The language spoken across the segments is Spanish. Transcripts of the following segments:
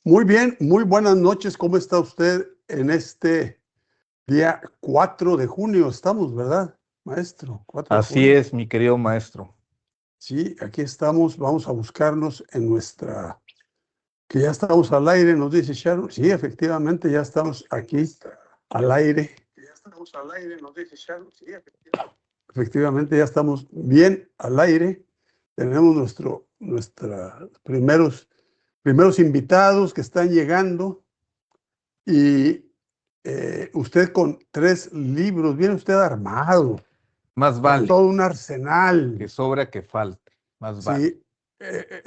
Muy bien, muy buenas noches. ¿Cómo está usted en este día 4 de junio? Estamos, ¿verdad, maestro? 4 de Así junio. es, mi querido maestro. Sí, aquí estamos. Vamos a buscarnos en nuestra... Que ya estamos al aire, nos dice Sharon. Sí, efectivamente, ya estamos aquí al aire. Ya estamos al aire, nos dice Sharon. Sí, efectivamente, ya estamos bien al aire. Tenemos nuestra primeros invitados que están llegando. Y usted con 3 libros, viene usted armado, Más con vale todo un que arsenal, sobra que falte. Más vale. ¿sí?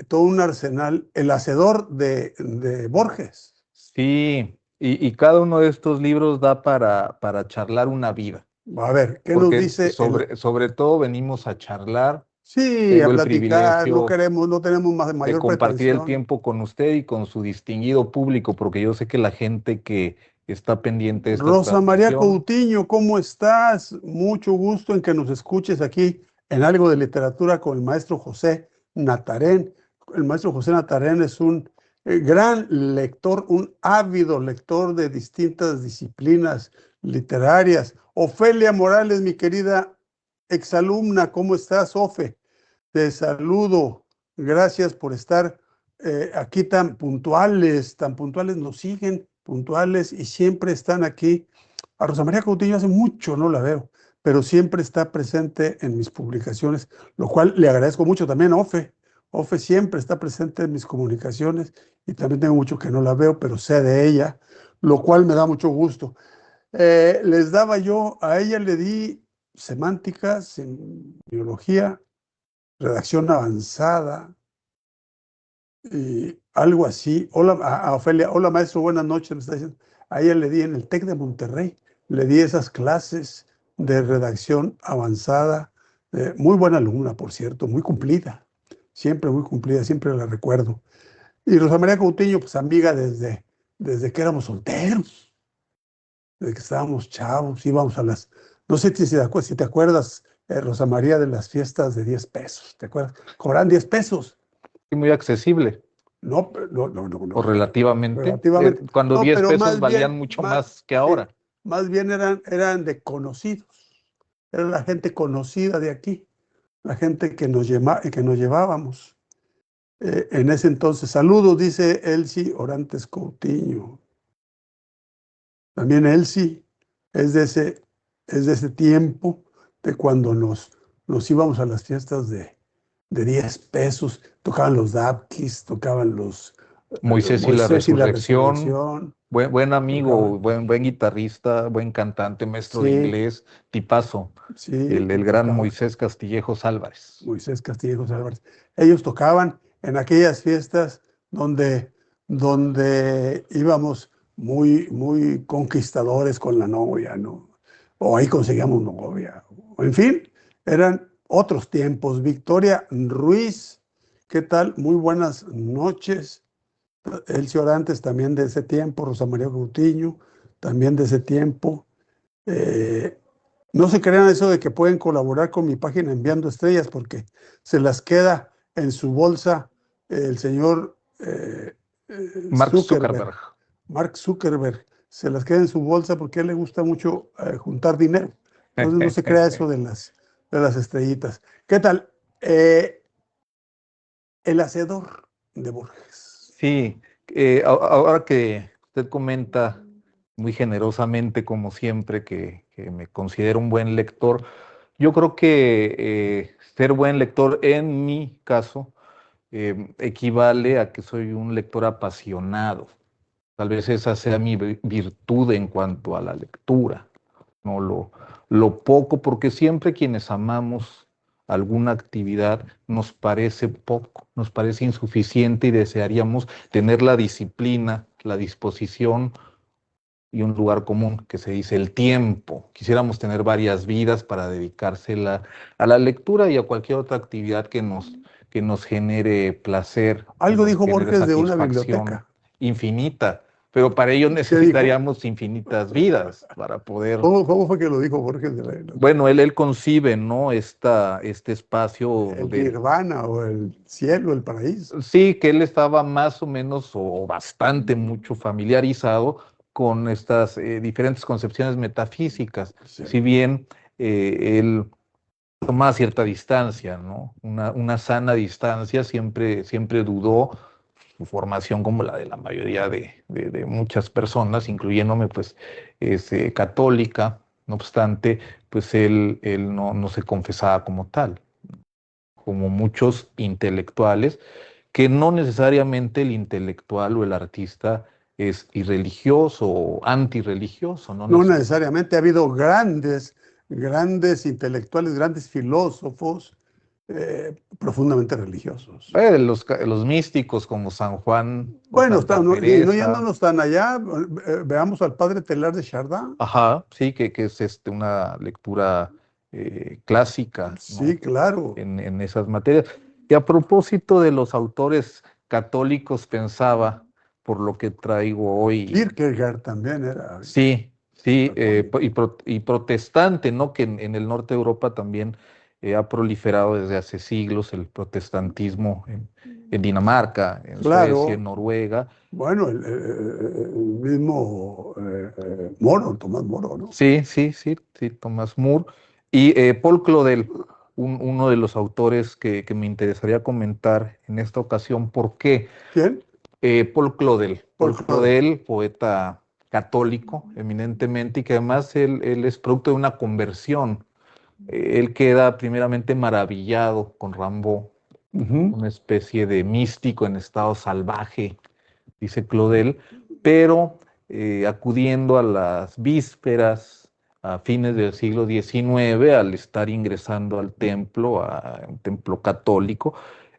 Todo un arsenal, el hacedor de Borges. Sí, y cada uno de estos libros da para charlar una vida, A ver, ¿qué nos porque dice el... sobre todo venimos a charlar. Sí, a Tengo el platicar, no privilegio queremos, no tenemos de mayor compartir el pretensión. tiempo con usted y con su distinguido público, porque yo sé que la gente que está pendiente de esta Rosa María transmisión, Coutinho, ¿cómo estás? Mucho gusto en que nos escuches aquí en Algo de Literatura con el maestro José Natarén. El maestro José Natarén es un gran lector, un ávido lector de distintas disciplinas literarias. Ofelia Morales, mi querida exalumna, ¿cómo estás, Ofe? Te saludo. Gracias por estar aquí tan puntuales nos siguen, puntuales y siempre están aquí. A Rosa María Coutinho hace mucho no la veo, pero siempre está presente en mis publicaciones, lo cual le agradezco mucho también a Ofe. Ofe siempre está presente en mis comunicaciones y también tengo mucho que no la veo, pero sé de ella, lo cual me da mucho gusto. Les daba yo, a ella le di semánticas, en biología, redacción avanzada, y algo así. Hola, a Ofelia, hola maestro, buenas noches, me está diciendo. A ella le di en el TEC de Monterrey, le di esas clases de redacción avanzada. Muy buena alumna, por cierto, muy cumplida, siempre la recuerdo. Y Rosa María Coutinho, pues amiga desde que éramos solteros, desde que estábamos chavos, íbamos a las, no sé si te acuerdas, Rosa María, de las fiestas de 10 pesos, ¿te acuerdas? Cobran 10 pesos. es muy accesible. No, no, no, no, O no, relativamente, relativamente. cuando No, 10 pero pesos valían mucho más que sí, ahora. más bien eran de conocidos. Era la gente conocida de aquí, la gente que nos llevábamos. En ese entonces, saludos, dice Elsie Orantes Coutinho. También Elsie es es de ese tiempo, de cuando nos íbamos a las fiestas de 10 pesos, tocaban los Dapkis, tocaban los Moisés y la Moisés y la Resurrección, Resurrección, buen amigo, tocaban. buen guitarrista, buen cantante, maestro de Sí, inglés, tipazo, sí, el gran tocaban. Moisés Castillejos Álvarez. Moisés Castillejos Álvarez. Ellos tocaban en aquellas fiestas donde, donde íbamos muy conquistadores con la novia, ¿no? O ahí conseguíamos novia. En fin, eran otros tiempos. Victoria Ruiz, ¿qué tal? Muy buenas noches. Elcio Orantes también de ese tiempo, Rosa María Coutinho, también de ese tiempo. Eh, no se crean eso de que pueden colaborar con mi página enviando estrellas porque se las queda en su bolsa el señor Mark Zuckerberg, Zuckerberg. Mark Zuckerberg, se las queda en su bolsa porque a él le gusta mucho juntar dinero. Entonces no se crea eso de las estrellitas. ¿Qué tal? El hacedor de Borges. Sí, ahora que usted comenta muy generosamente, como siempre, que me considero un buen lector, yo creo que ser buen lector en mi caso equivale a que soy un lector apasionado. Tal vez esa sea mi virtud en cuanto a la lectura, ¿no? Lo poco, porque siempre quienes amamos alguna actividad nos parece poco, nos parece insuficiente y desearíamos tener la disciplina, la disposición y un lugar común que se dice el tiempo. Quisiéramos tener varias vidas para dedicársela a la lectura y a cualquier otra actividad que nos genere placer, que Algo nos dijo genere Borges de una satisfacción biblioteca. infinita. pero para ello ¿Qué dijo? necesitaríamos infinitas vidas para poder... ¿Cómo fue que lo dijo Borges de la Iglesia? Bueno, él concibe, ¿no? Este espacio El de... nirvana o el cielo, el paraíso. Sí, que él estaba más o menos o bastante mucho familiarizado con estas diferentes concepciones metafísicas, Sí. si bien él tomaba cierta distancia, ¿no? Una sana distancia, siempre dudó su formación como la de la mayoría de muchas personas, incluyéndome, pues, es católica. No obstante, pues él no se confesaba como tal, como muchos intelectuales, que no necesariamente el intelectual o el artista es irreligioso o antirreligioso, no No necesariamente. necesariamente ha habido grandes intelectuales, grandes filósofos profundamente religiosos. Los místicos como San Juan o Bueno, Santa y no Teresa, yéndonos tan allá, veamos al padre Telar de Chardin. ajá, sí, que es una lectura clásica, Sí, ¿no? claro. En esas materias. Y a propósito de los autores católicos, pensaba, por lo que traigo hoy, Kierkegaard también era sí, sí, católico. y protestante, ¿no? Que en el norte de Europa también ha proliferado desde hace siglos el protestantismo en Dinamarca, en Suecia, en Claro. Noruega. Bueno, el mismo Moro, Tomás Moro, ¿no? Sí, sí, sí, sí, Thomas More. Y Paul Claudel, uno de los autores que me interesaría comentar en esta ocasión. ¿Por qué? ¿Quién? Paul Claudel. Paul Paul Claudel. Claudel, poeta católico, eminentemente, y que además él es producto de una conversión. Él queda primeramente maravillado con Rimbaud, Ujú. una especie de místico en estado salvaje, dice Claudel, pero acudiendo a las vísperas, a fines del siglo XIX, al estar ingresando al templo, a un templo católico,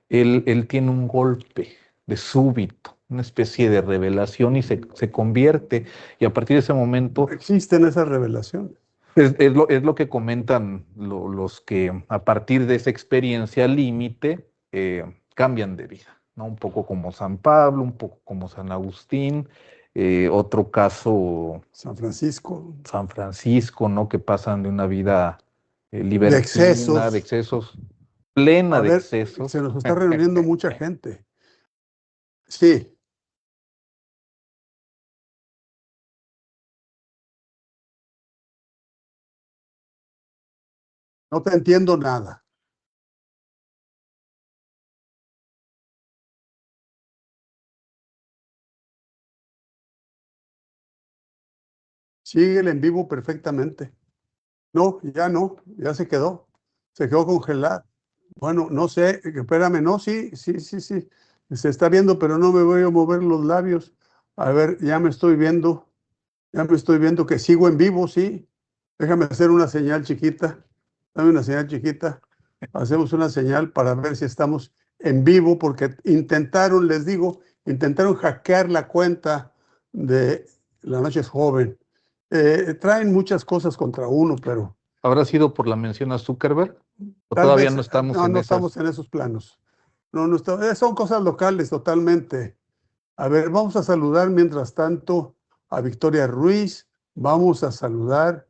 él tiene un golpe de súbito, una especie de revelación y se convierte, y a partir de ese momento Existen esas revelaciones. es lo que comentan los que a partir de esa experiencia límite cambian de vida, ¿no? Un poco como San Pablo, un poco como San Agustín, otro caso San Francisco, San Francisco, ¿no? Que pasan de una vida de libertina, de excesos. excesos, plena A de ver, excesos. se nos está reuniendo mucha gente. Sí, no te entiendo nada. Sigue el en vivo perfectamente. No, ya se quedó congelado. Bueno, no sé, espérame, no, sí, se está viendo, pero no me voy a mover los labios. A ver, ya me estoy viendo que sigo en vivo, sí. Déjame hacer una señal chiquita, dame una señal chiquita. Hacemos una señal para ver si estamos en vivo, porque les digo, intentaron hackear la cuenta de La Noche es Joven. Traen muchas cosas contra uno, pero ¿Habrá sido por la mención a Zuckerberg? ¿O tal todavía vez no estamos no, en no esas? estamos en esos planos. No son cosas locales totalmente. A ver, vamos a saludar mientras tanto a Victoria Ruiz, vamos a saludar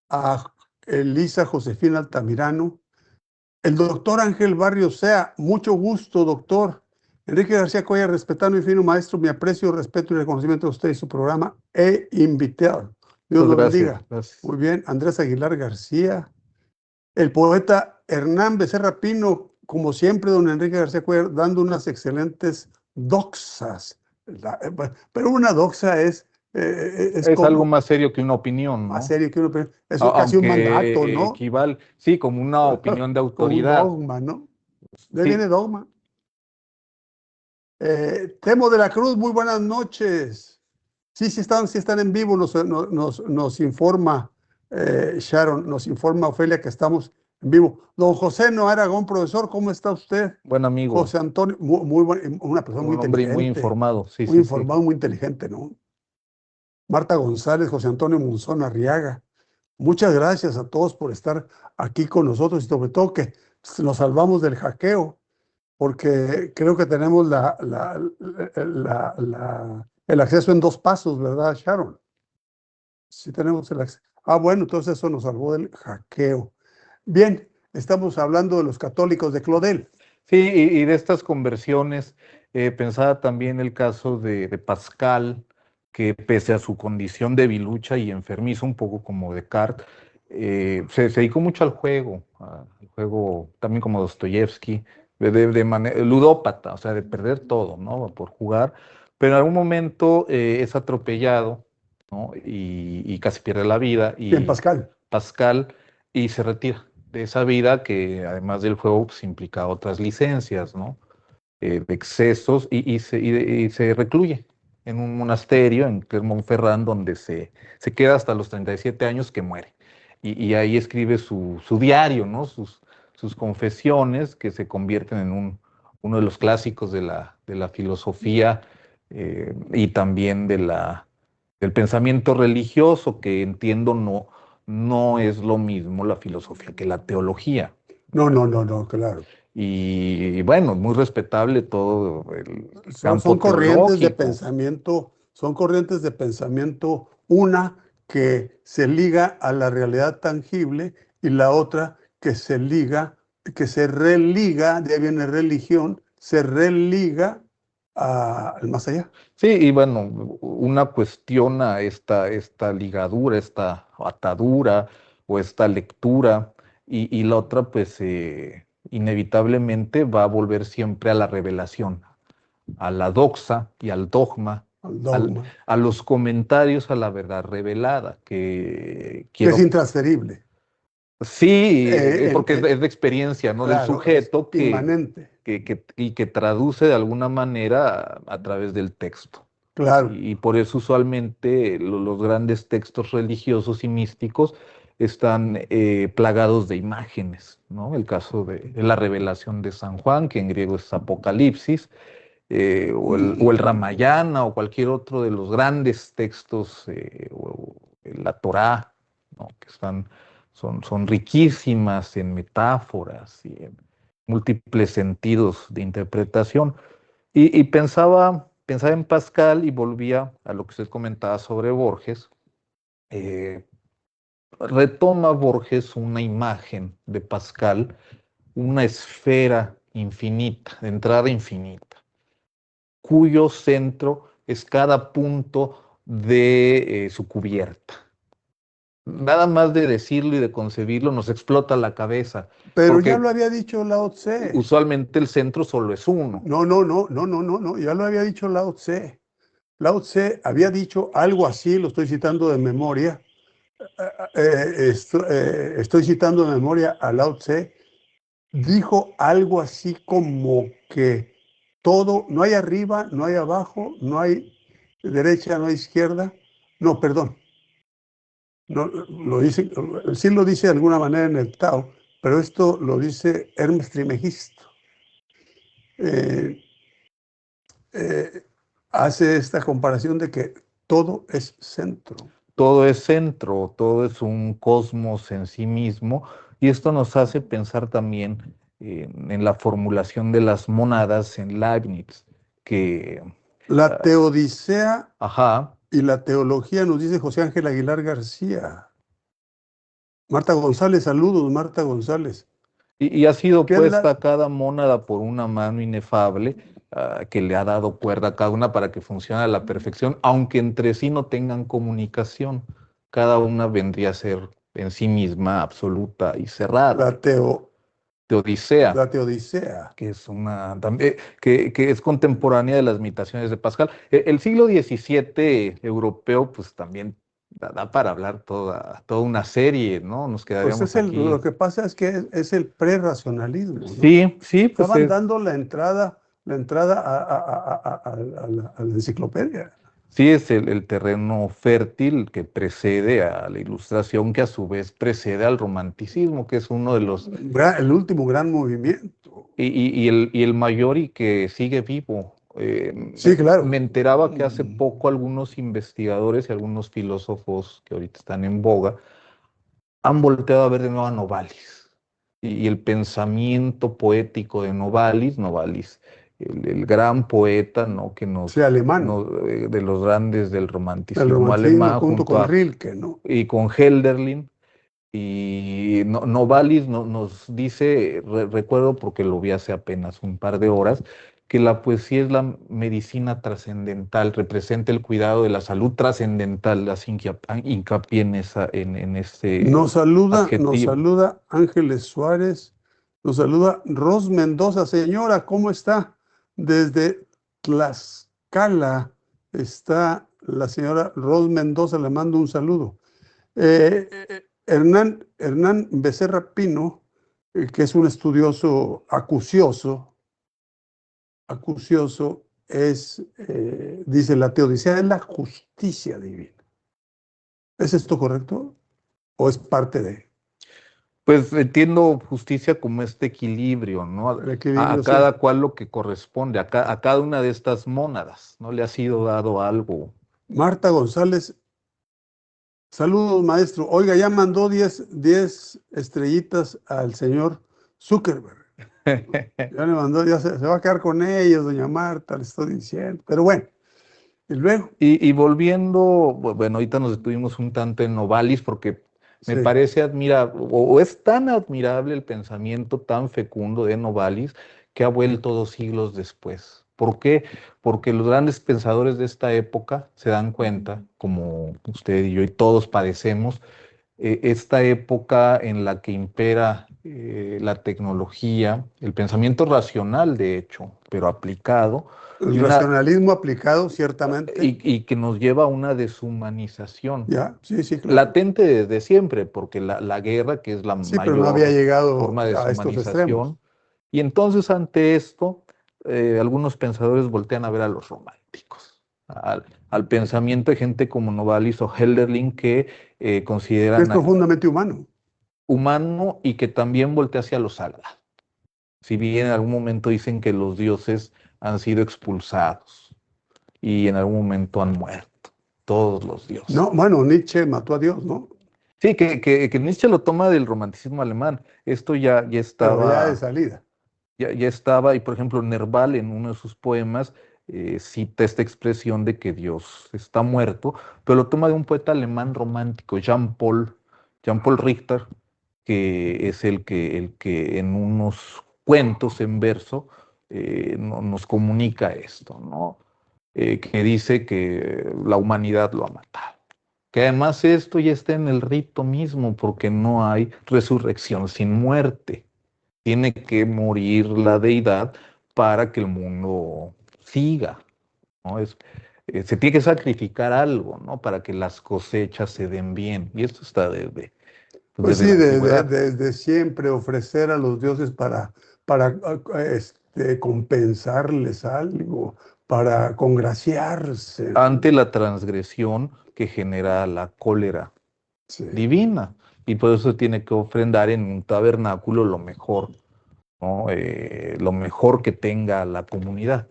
a Elisa Josefina Altamirano, el doctor Ángel Barrios Sea, mucho gusto, doctor. Enrique García Coya, respetando y fino maestro, mi aprecio, respeto y reconocimiento a usted y su programa e invitado. Dios Muchas lo gracias, bendiga. gracias. Muy bien, Andrés Aguilar García, el poeta Hernán Becerra Pino, como siempre, don Enrique García Cuellar, dando unas excelentes doxas. Pero una doxa es Es algo como más serio que una opinión, más ¿no? serio que uno, eso es casi un Aunque mandato, ¿no? equivale, sí, como una opinión de Como un autoridad. dogma, ¿no? De ahí viene Sí, dogma. Temo de la Cruz, muy buenas noches. Sí están en vivo, nos informa Sharon, nos informa Ofelia que estamos en vivo. Don José Noa Aragón, profesor, ¿cómo está usted? buen amigo, José Antonio, una persona muy un hombre muy inteligente, informado, sí, muy sí, sí. informado, muy inteligente, ¿no? Marta González, José Antonio Monzón Arriaga. Muchas gracias a todos por estar aquí con nosotros y sobre todo que nos salvamos del hackeo, porque creo que tenemos la el acceso en 2 pasos, ¿verdad, Sharon? Sí tenemos el acceso. Bueno, entonces eso nos salvó del hackeo. Bien, estamos hablando de los católicos de Claudel. Sí, y de estas conversiones, pensaba también el caso de Pascal, que pese a su condición de debilucha y enfermizo, un poco como Descartes, se dedicó mucho al juego también como Dostoyevsky, de manera ludópata, o sea, de perder todo, ¿no? Por jugar, pero en algún momento es atropellado, ¿no? Y casi pierde la vida, Bien, y Pascal. Pascal, y se retira de esa vida que además del juego pues, implica otras licencias, ¿no? De excesos y se recluye en un monasterio en Clermont-Ferrand donde se queda hasta los 37 años que muere. Y ahí escribe su diario, ¿no? Sus confesiones que se convierten en uno de los clásicos de la filosofía y también del pensamiento religioso, que entiendo no es lo mismo la filosofía que la teología. No, no, no, no, claro. Y bueno, muy respetable todo el Son, campo son corrientes de teológico. pensamiento, son corrientes de pensamiento, una que se liga a la realidad tangible y la otra que se liga, que se religa, de ahí viene religión, se religa al más allá. Sí, y bueno, una cuestiona esta ligadura, esta atadura o esta lectura, y la otra, pues inevitablemente va a volver siempre a la revelación, a la doxa y al dogma, Al dogma, a los comentarios a la verdad revelada, que que es quiero. intransferible. Sí, Eh, en- porque eh, es de experiencia, ¿no? Del claro, es sujeto inmanente, y que traduce de alguna manera a través del texto. claro. Y por eso usualmente los grandes textos religiosos y místicos están plagados de imágenes, ¿no? El caso de la revelación de San Juan, que en griego es Apocalipsis, o el Ramayana, o cualquier otro de los grandes textos, o la Torá, ¿no? Que son riquísimas en metáforas y en múltiples sentidos de interpretación. Y pensaba en Pascal y volvía a lo que usted comentaba sobre Borges. Eh, Retoma Borges una imagen de Pascal, una esfera infinita, de entrada infinita, cuyo centro es cada punto de su cubierta. Nada más de decirlo y de concebirlo nos explota la cabeza, Pero ya lo porque había dicho Lao Tse. usualmente el centro solo es uno. No, no, no, no, no, no, no, ya lo había dicho Lao Tse. Lao Tse había dicho algo así, lo estoy citando de memoria. Estoy citando de memoria a Lao Tse. Dijo algo así como que todo, no hay arriba, no hay abajo, no hay derecha, no hay izquierda. No, perdón. No, lo dice, sí lo dice de alguna manera en el Tao, pero esto lo dice Hermes Trismegisto. Eh, eh, Hace esta comparación de que todo es centro. Todo es centro, todo es un cosmos en sí mismo, y esto nos hace pensar también en la formulación de las mónadas en Leibniz, que, La teodicea ajá, y la teología nos dice José Ángel Aguilar García. Marta González, saludos, Marta González. y ha sido ¿Qué es la? puesta cada mónada por una mano inefable, que le ha dado cuerda a cada una para que funcione a la perfección, aunque entre sí no tengan comunicación. Cada una vendría a ser en sí misma absoluta y cerrada. La, teo, De Odisea, la teodicea. que es una también, que es contemporánea de las meditaciones de Pascal. El siglo XVII europeo, pues también da para hablar toda una serie, ¿no? Nos Pues quedaríamos lo aquí. que pasa es que es el prerracionalismo, ¿no? Sí, sí, pues Estaban dando la entrada a la enciclopedia. sí es el terreno fértil que precede a la ilustración, que a su vez precede al romanticismo, que es uno de los, El último gran movimiento. y el mayor y que sigue vivo. Sí, Me claro. enteraba que hace poco algunos investigadores y algunos filósofos que ahorita están en boga han volteado a ver de nuevo a Novalis y el pensamiento poético de Novalis, el gran poeta, ¿no? Sí, alemán, De los grandes del el romanticismo romanticismo alemán, junto junto con a, Rilke, ¿no? y con Hölderlin. Y Novalis nos dice, recuerdo porque lo vi hace apenas un par de horas, que la poesía es la medicina trascendental, representa el cuidado de la salud trascendental, hace hincapié en ese Nos adjetivo. saluda Ángeles Suárez, nos saluda Ros Mendoza. Señora, ¿cómo está? Desde Tlaxcala está la señora Ros Mendoza, le mando un saludo. Hernán Becerra Pino, que es un estudioso acucioso es, dice la teodicea, es la justicia divina. ¿Es esto correcto? ¿O es parte de Pues entiendo justicia como este equilibrio, ¿no? el A equilibrio? Sí. cada cual lo que corresponde, a cada una de estas mónadas, ¿no? Le ha sido dado algo. Marta González, saludos, maestro. Oiga, ya mandó 10 estrellitas al señor Zuckerberg. Ya le mandó, ya se va a quedar con ellos, doña Marta, le estoy diciendo. Pero bueno, y luego, Y volviendo, bueno, ahorita nos detuvimos un tanto en Novalis porque me sí, parece admirable, o es tan admirable el pensamiento tan fecundo de Novalis que ha vuelto 2 siglos después. ¿Por qué? Porque los grandes pensadores de esta época se dan cuenta, como usted y yo y todos padecemos, esta época en la que impera la tecnología, el pensamiento racional, de hecho, pero aplicado, el y una racionalismo aplicado, ciertamente, y que nos lleva a una deshumanización ya, sí, sí, claro. latente desde siempre, porque la guerra, que es la Sí, pero no había mayor llegado forma de a estos extremos. deshumanización, y entonces ante esto, algunos pensadores voltean a ver a los románticos, al pensamiento de gente como Novalis o Hölderlin que Que es consideran profundamente humano. humano y que también voltea hacia lo sagrado. Si bien en algún momento dicen que los dioses han sido expulsados y en algún momento han muerto, todos los dioses. No, bueno, Nietzsche mató a Dios, ¿no? Sí, que Nietzsche lo toma del romanticismo alemán. Esto ya Pero ya de estaba, salida. ya estaba, y por ejemplo, Nerval en uno de sus poemas cita esta expresión de que Dios está muerto, pero lo toma de un poeta alemán romántico, Jean Paul Richter, que es el que en unos cuentos en verso nos comunica esto, ¿no? Que dice que la humanidad lo ha matado. Que además esto ya está en el rito mismo, porque no hay resurrección sin muerte. Tiene que morir la deidad para que el mundo siga, ¿no? Se tiene que sacrificar algo, ¿no? Para que las cosechas se den bien. Y esto está desde, pues, Pues desde sí, la antigüedad. desde siempre ofrecer a los dioses para compensarles algo, para congraciarse. Ante la transgresión que genera la cólera Sí. divina. Y por eso tiene que ofrendar en un tabernáculo lo mejor, ¿no? Lo mejor que tenga la comunidad.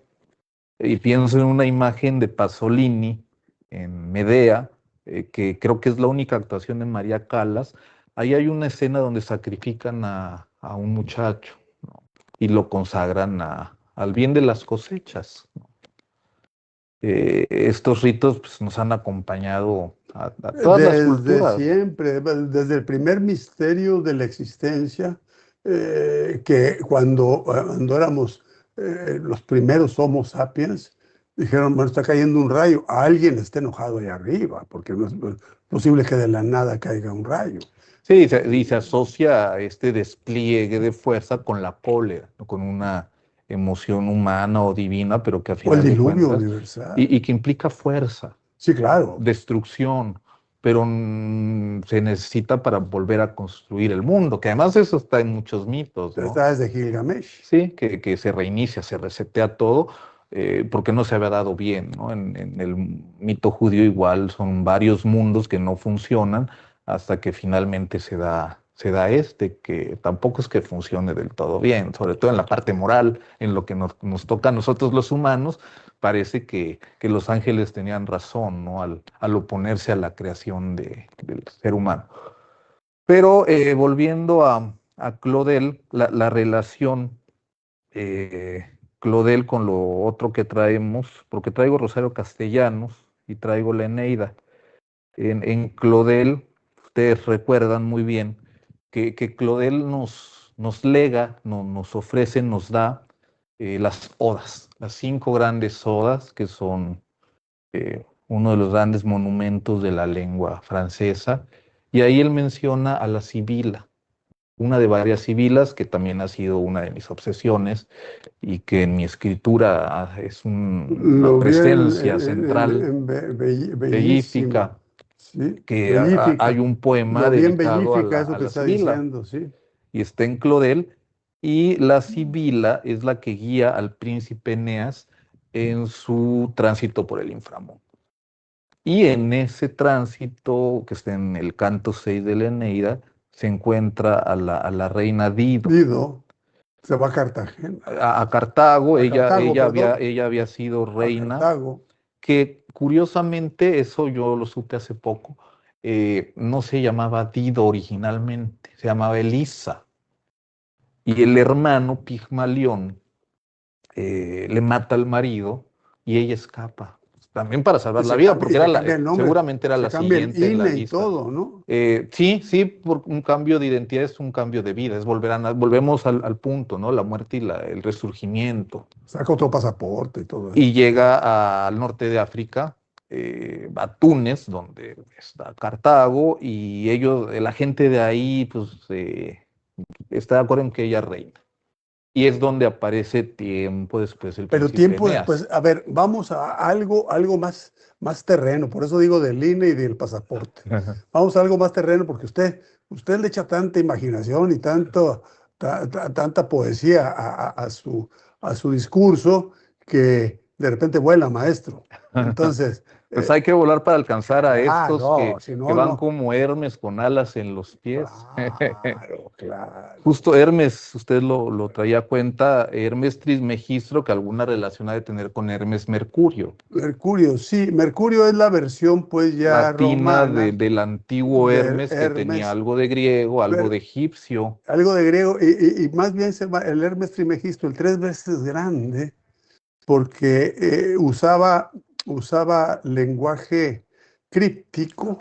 Y pienso en una imagen de Pasolini en Medea, que creo que es la única actuación de María Callas. Ahí hay una escena donde sacrifican a un muchacho, ¿no? Y lo consagran al bien de las cosechas, ¿no? Estos ritos pues, nos han acompañado a todas las Desde culturas. siempre, desde el primer misterio de la existencia, que cuando éramos los primeros Homo sapiens, dijeron, bueno, está cayendo un rayo, alguien está enojado ahí arriba, porque no es posible que de la nada caiga un rayo. Sí, y se asocia a este despliegue de fuerza con la cólera, ¿no? Con una emoción humana o divina, pero que a O el final de diluvio cuentas, y universal. que implica fuerza, Sí, claro. destrucción, pero se necesita para volver a construir el mundo, que además eso está en muchos mitos, ¿no? Está desde Gilgamesh. Sí, que se reinicia, se resetea todo, porque no se había dado bien, ¿no? En el mito judío igual son varios mundos que no funcionan hasta que finalmente se da que tampoco es que funcione del todo bien, sobre todo en la parte moral, en lo que nos toca a nosotros los humanos, parece que los ángeles tenían razón, ¿no? Al oponerse a la creación del ser humano. Pero volviendo a Claudel, la relación Clodel con lo otro que traemos, porque traigo Rosario Castellanos y traigo la Eneida. En Clodel, ustedes recuerdan muy bien que Clodel nos lega, nos ofrece, nos da las odas, las 5 grandes odas, que son uno de los grandes monumentos de la lengua francesa, y ahí él menciona a la Sibila, una de varias sibilas que también ha sido una de mis obsesiones y que en mi escritura es una Lo vi presencia central, Bellísima, bellífica, ¿sí? que hay Bellífica. un poema Lo vi en dedicado a Bellífica, eso a que la está Sibila diciendo, ¿sí? y está en Clodel, y la Sibila es la que guía al príncipe Eneas en su tránsito por el inframundo. Y en ese tránsito, que está en el canto 6 de la Eneida, se encuentra a la reina Dido. Dido se va a Cartagena, A Cartago, a Cartago, perdón, ella había sido a reina, Cartago. que curiosamente, eso yo lo supe hace poco, no se llamaba Dido originalmente, se llamaba Elisa. Y el hermano Pigmalión le mata al marido y ella escapa. También para Y salvar la vida, porque se cambia el nombre, seguramente era se la cambia el siguiente en la INE y lista. todo, ¿no? Sí, sí, por un cambio de identidad es un cambio de vida, volvemos al punto, ¿no? La muerte y el resurgimiento. Saca otro pasaporte y todo eso. Y llega al norte de África, a Túnez, donde está Cartago, y la gente de ahí, pues, está de acuerdo en que ella reina. Y es donde aparece tiempo después el Pero príncipe tiempo Eneas. después, a ver, vamos a algo más terreno, por eso digo del INE y del pasaporte. Vamos a algo más terreno porque usted le echa tanta imaginación y tanta poesía a su discurso que de repente vuela, maestro. Entonces, Pues hay que volar para alcanzar a estos claro, si que no, van no. como Hermes con alas en los pies. Claro, claro. Justo Hermes, usted lo traía a cuenta, Hermes Trismegistro, que alguna relación ha de tener con Hermes Mercurio, Mercurio, sí, Mercurio es la versión pues ya latina romana del antiguo del Hermes, que tenía Hermes. algo de griego, algo de Ver- egipcio. Algo de griego, y más bien el Hermes Trismegisto, el 3 veces grande, porque usaba lenguaje críptico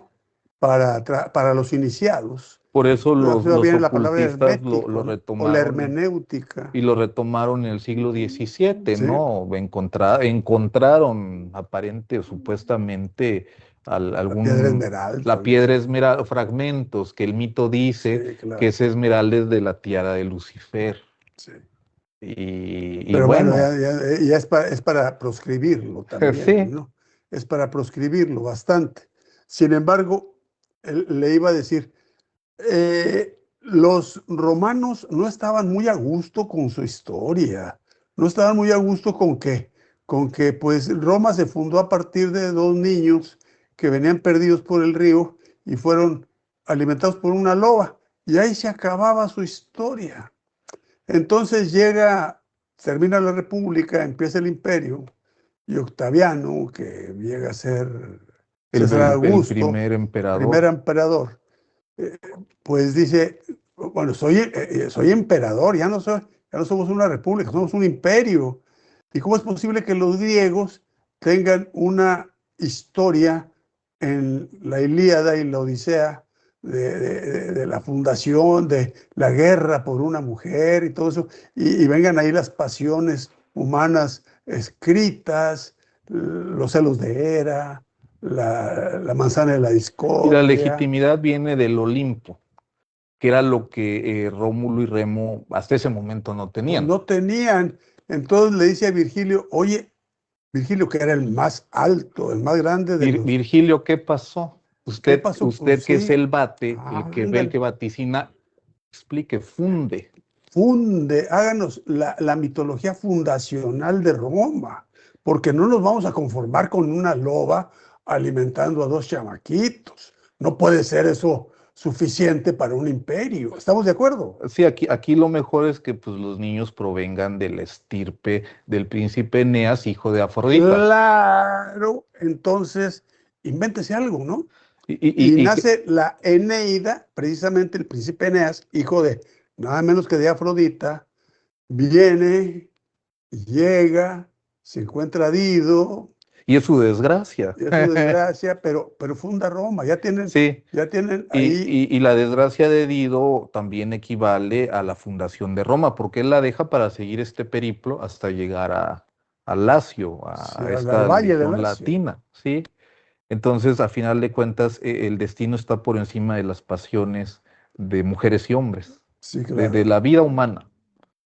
para los iniciados. Por eso Eso los viene la palabra ocultistas lo hermético, ¿no? O la retomaron hermenéutica, y lo retomaron en el siglo XVII, ¿sí? ¿no? Encontraron aparente o supuestamente La piedra la esmeralda, piedra esmeralda, fragmentos que el mito dice sí, que claro, esa esmeralda es de la tiara de Lucifer. sí. Y Pero bueno, bueno, ya es para proscribirlo también, sí, ¿no? Es para proscribirlo bastante. Sin embargo, le iba a decir, los romanos no estaban muy a gusto con su historia, no estaban muy a gusto con que pues Roma se fundó a partir de dos niños que venían perdidos por el río y fueron alimentados por una loba, y ahí se acababa su historia. Entonces termina la República, empieza el Imperio, y Octaviano, que llega a ser César el Augusto, primer primer emperador. emperador, eh, pues dice, bueno, soy emperador, ya no somos una república, somos un imperio. ¿Y cómo es posible que los griegos tengan una historia en la Ilíada y la Odisea de la fundación, de la guerra por una mujer y todo eso, y vengan ahí las pasiones humanas escritas, los celos de Hera, la manzana de la Y la discordia? legitimidad viene del Olimpo, que era lo que Rómulo y Remo hasta ese momento no Pues tenían. no tenían. Entonces le dice a Virgilio, oye, Virgilio, que era el más alto, el más grande de los. Virgilio, ¿qué pasó? ¿Qué pasó? Pues Usted que es sí, el bate, el que ándale, vaticina, explique, funde. háganos la mitología fundacional de Roma, porque no nos vamos a conformar con una loba alimentando a dos chamaquitos. No puede ser eso suficiente para un imperio. ¿Estamos de acuerdo? Sí, aquí lo mejor es que pues, los niños provengan de la estirpe del príncipe Eneas, hijo de Afrodita. Claro, entonces, invéntese algo, ¿no? Y, Y y, y que- nace la Eneida, precisamente el príncipe Eneas, hijo de nada menos que de Afrodita, viene llega, se encuentra a Dido, Y es su desgracia. y es su desgracia, pero funda Roma, Sí, ya tienen ahí, y la desgracia de Dido también equivale a la fundación de Roma, porque él la deja para seguir este periplo hasta llegar a Lacio, sí, a al esta Valle de legión Lacio. latina, ¿sí? Entonces, a final de cuentas, el destino está por encima de las pasiones de mujeres y hombres, Sí, de claro. la vida humana,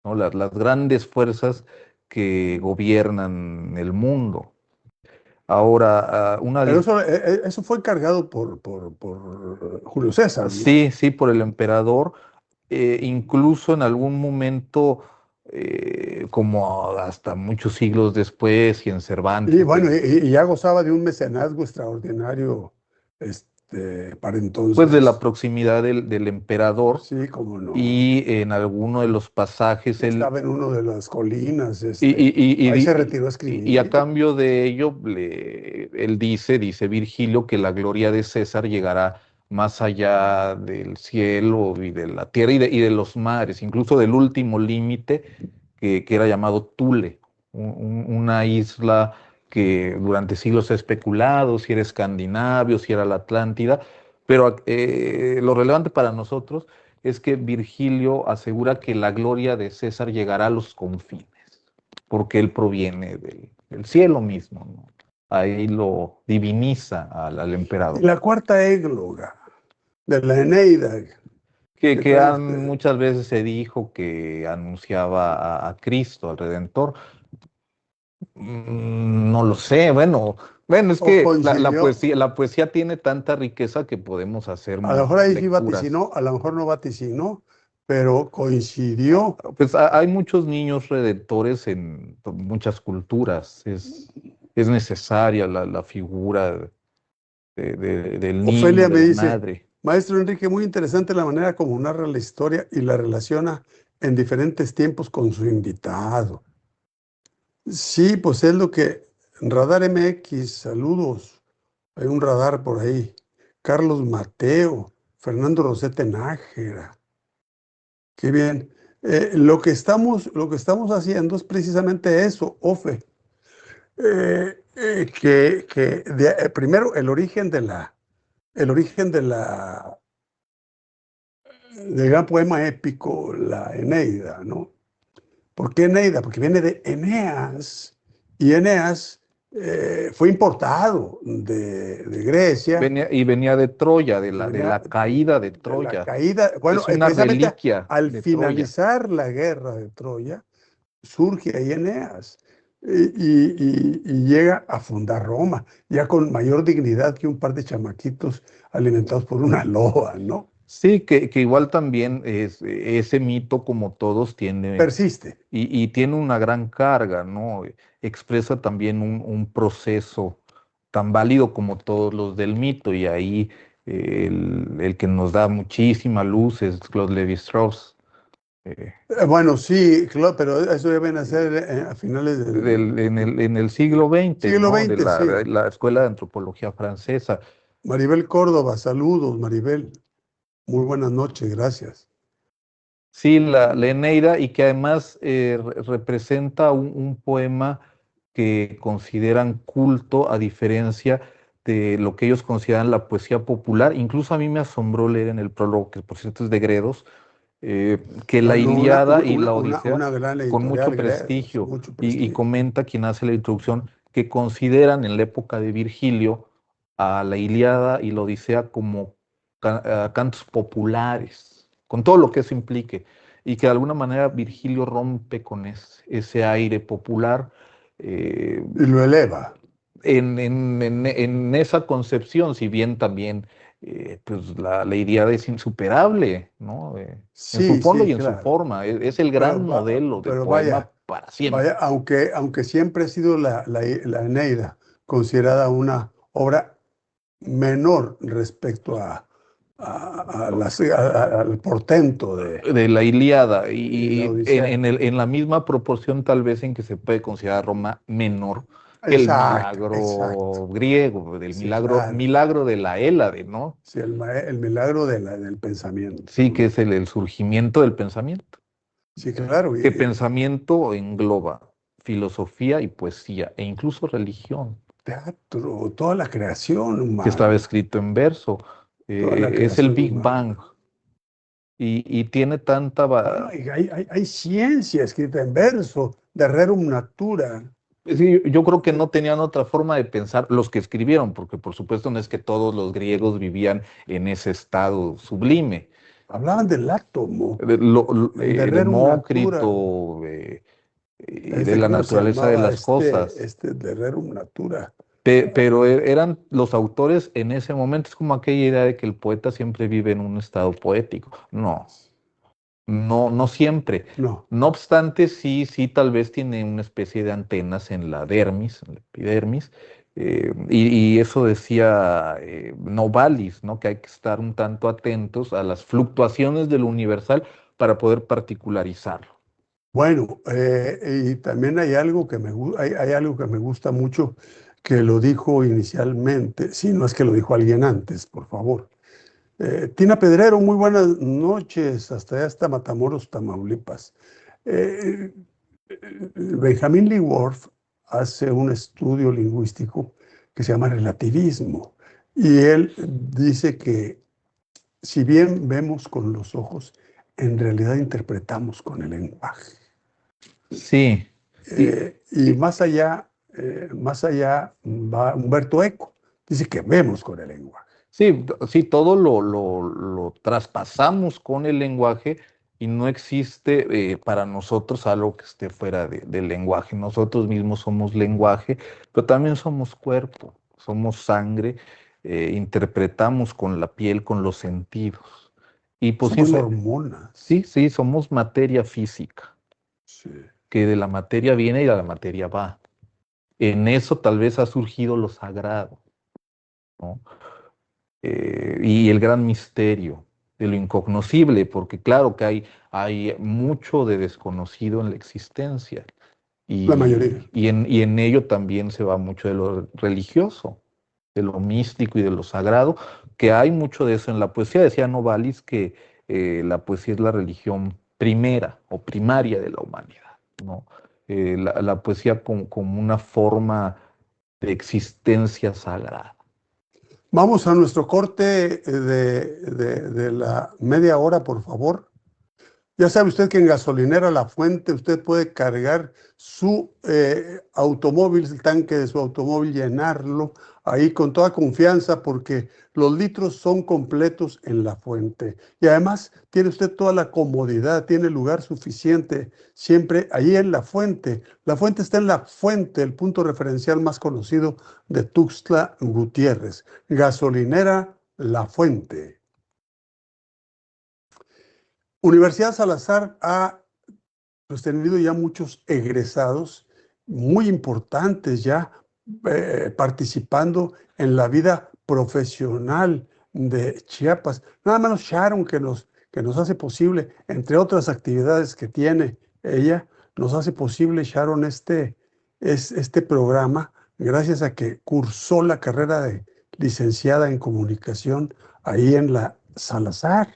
¿no? Las grandes fuerzas que gobiernan el mundo. Ahora, Pero eso fue encargado por Julio César, ¿no? sí, sí, por el emperador, incluso en algún momento, como hasta muchos siglos después, y en Y Cervantes, bueno, y ya gozaba de un mecenazgo extraordinario, para pues de la entonces. proximidad del emperador, Sí, cómo no. y en alguno de los pasajes él, Estaba en una de las colinas, y, y- y- ahí se y- retiró a y a escribir. cambio de ello, él dice Virgilio, que la gloria de César llegará más allá del cielo y de la tierra y de los mares, incluso del último límite que era llamado Thule, una isla que durante siglos se ha especulado si era escandinavio, si era la Atlántida, pero lo relevante para nosotros es que Virgilio asegura que la gloria de César llegará a los confines, porque él proviene del cielo mismo, ¿no? Ahí lo diviniza al Y emperador. la cuarta égloga de la Eneida, que Muchas veces se dijo que anunciaba a Cristo, al Redentor. No lo sé, bueno, es o que coincidió, la poesía tiene tanta riqueza que podemos hacer a lo mejor muchas ahí sí lecturas. vaticinó, a lo mejor no vaticinó, pero coincidió. Pues hay muchos niños redentores en muchas culturas. Es necesaria la figura del niño, Ofelia de me la dice, madre. maestro Enrique, muy interesante la manera como narra la historia y la relaciona en diferentes tiempos con su invitado. Sí, pues es lo que Radar MX, saludos. Hay un radar por ahí. Carlos Mateo, Fernando Rosete Nájera. Qué bien. Lo que estamos haciendo es precisamente eso, Ofe. Primero el origen del gran poema épico, la Eneida, ¿no? ¿Por qué Eneida? Porque viene de Eneas, y Eneas fue importado de Grecia, Venía de Troya, de y de venía la caída de de la Troya. caída, bueno, Es una precisamente reliquia al de Troya. finalizar la guerra de Troya, surge ahí Eneas y llega a fundar Roma, ya con mayor dignidad que un par de chamaquitos alimentados por una loba, ¿no? Sí, que igual también ese mito, como todos, tiene, Persiste. y tiene una gran carga, ¿no? Expresa también un proceso tan válido como todos los del mito, y ahí el que nos da muchísima luz es Claude Lévi-Strauss, eh, Bueno, sí, claro, pero eso deben hacer a finales del en el siglo XX, siglo ¿no? XX, sí. De la Escuela de Antropología Francesa. Maribel Córdoba, saludos, Maribel. Muy buenas noches, gracias. Sí, la Eneida, y que además representa un poema que consideran culto, a diferencia de lo que ellos consideran la poesía popular. Incluso a mí me asombró leer en el prólogo, que por cierto es de Gredos, que la Bueno, Ilíada y la Odisea, una gran con editorial, mucho Gredos, prestigio, mucho y prestigio. comenta quien hace la introducción, que consideran en la época de Virgilio a la Ilíada y la Odisea como cantos populares, con todo lo que eso implique, y que de alguna manera Virgilio rompe con ese aire popular. eh, Y lo eleva. en esa concepción, si bien también pues la Ilíada es insuperable, ¿no? En su Sí, fondo y sí, en su claro. forma, es el gran modelo de Pero poema vaya, para vaya, siempre. aunque siempre ha sido la Eneida considerada una obra menor respecto al portento De la Ilíada, y la y Odisea. en la misma proporción tal vez en que se puede considerar Roma menor que el Exacto, exacto. milagro griego, del Sí, claro. milagro de la Hélade, ¿no? Sí, el milagro del pensamiento, Sí, que ¿no? es el surgimiento del pensamiento. Sí, claro. Que pensamiento engloba filosofía y poesía, e incluso religión, Teatro, toda la creación que estaba humana, escrito en verso. toda la Es el creación Big Bang humana. y tiene tanta... Bueno, y hay ciencia escrita en verso, de rerum natura. Sí, yo creo que no tenían otra forma de pensar los que escribieron, porque por supuesto no es que todos los griegos vivían en ese estado sublime. Hablaban del átomo, de rerum natura. Demócrito, y de Este, la ¿cómo se naturaleza de llamaba? las cosas. De rerum natura. Pero eran los autores en ese momento, es como aquella idea de que el poeta siempre vive en un estado poético. No, no, no siempre. No, No obstante, sí, sí, tal vez tiene una especie de antenas en la dermis, en la epidermis, y eso decía Novalis, ¿no? Que hay que estar un tanto atentos a las fluctuaciones de lo universal para poder particularizarlo. bueno, y también hay algo hay algo que me gusta mucho que lo dijo inicialmente, si no es que lo dijo alguien antes, por favor. Tina Pedrero, muy buenas noches, hasta allá hasta Matamoros, Tamaulipas. Eh, Benjamin Lee Worf hace un estudio lingüístico que se llama relativismo y él dice que si bien vemos con los ojos, en realidad interpretamos con el lenguaje. Sí, y, Y y- más allá va Humberto Eco. Dice que vemos con el lenguaje. sí, sí, todo lo traspasamos con el lenguaje y no existe para nosotros algo que esté fuera del lenguaje. Nosotros mismos somos lenguaje, pero también somos cuerpo, somos sangre, interpretamos con la piel, con los sentidos. Y Somos posible, hormonas. sí, sí, somos materia física, Sí. que de la materia viene y de la materia va. En eso tal vez ha surgido lo sagrado, ¿no? Y el gran misterio de lo incognoscible, porque claro que hay mucho de desconocido en la existencia La mayoría. y en ello también se va mucho de lo religioso, de lo místico y de lo sagrado, que hay mucho de eso en la poesía. Decía Novalis que la poesía es la religión primera o primaria de la humanidad, ¿no? La poesía como una forma de existencia sagrada. Vamos a nuestro corte de la media hora, por favor. Ya sabe usted que en Gasolinera La Fuente usted puede cargar su automóvil, el tanque de su automóvil, llenarlo ahí con toda confianza porque los litros son completos en La Fuente. Y además tiene usted toda la comodidad, tiene lugar suficiente siempre ahí en La Fuente. La Fuente está en La Fuente, el punto referencial más conocido de Tuxtla Gutiérrez. Gasolinera La Fuente. Universidad Salazar ha tenido ya muchos egresados muy importantes ya participando en la vida profesional de Chiapas. Nada menos Sharon que nos hace posible, entre otras actividades que tiene ella, nos hace posible, Sharon, este programa, gracias a que cursó la carrera de licenciada en comunicación ahí en la Salazar.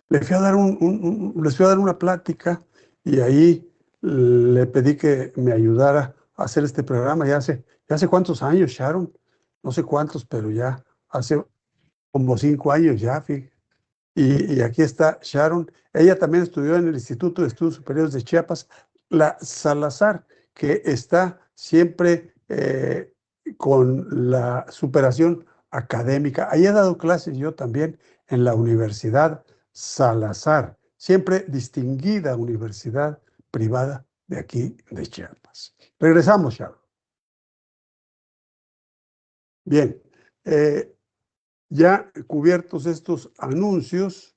Les fui a dar una plática y ahí le pedí que me ayudara a hacer este programa. Ya hace cuántos años, Sharon, no sé cuántos, pero ya hace como 5 años ya, fíjate. Y aquí está Sharon. Ella también estudió en el Instituto de Estudios Superiores de Chiapas, la Salazar, que está siempre con la superación académica. Ahí he dado clases yo también en la Universidad Salazar, siempre distinguida universidad privada de aquí de Chiapas. Regresamos, Sharon. Bien, eh, ya cubiertos estos anuncios,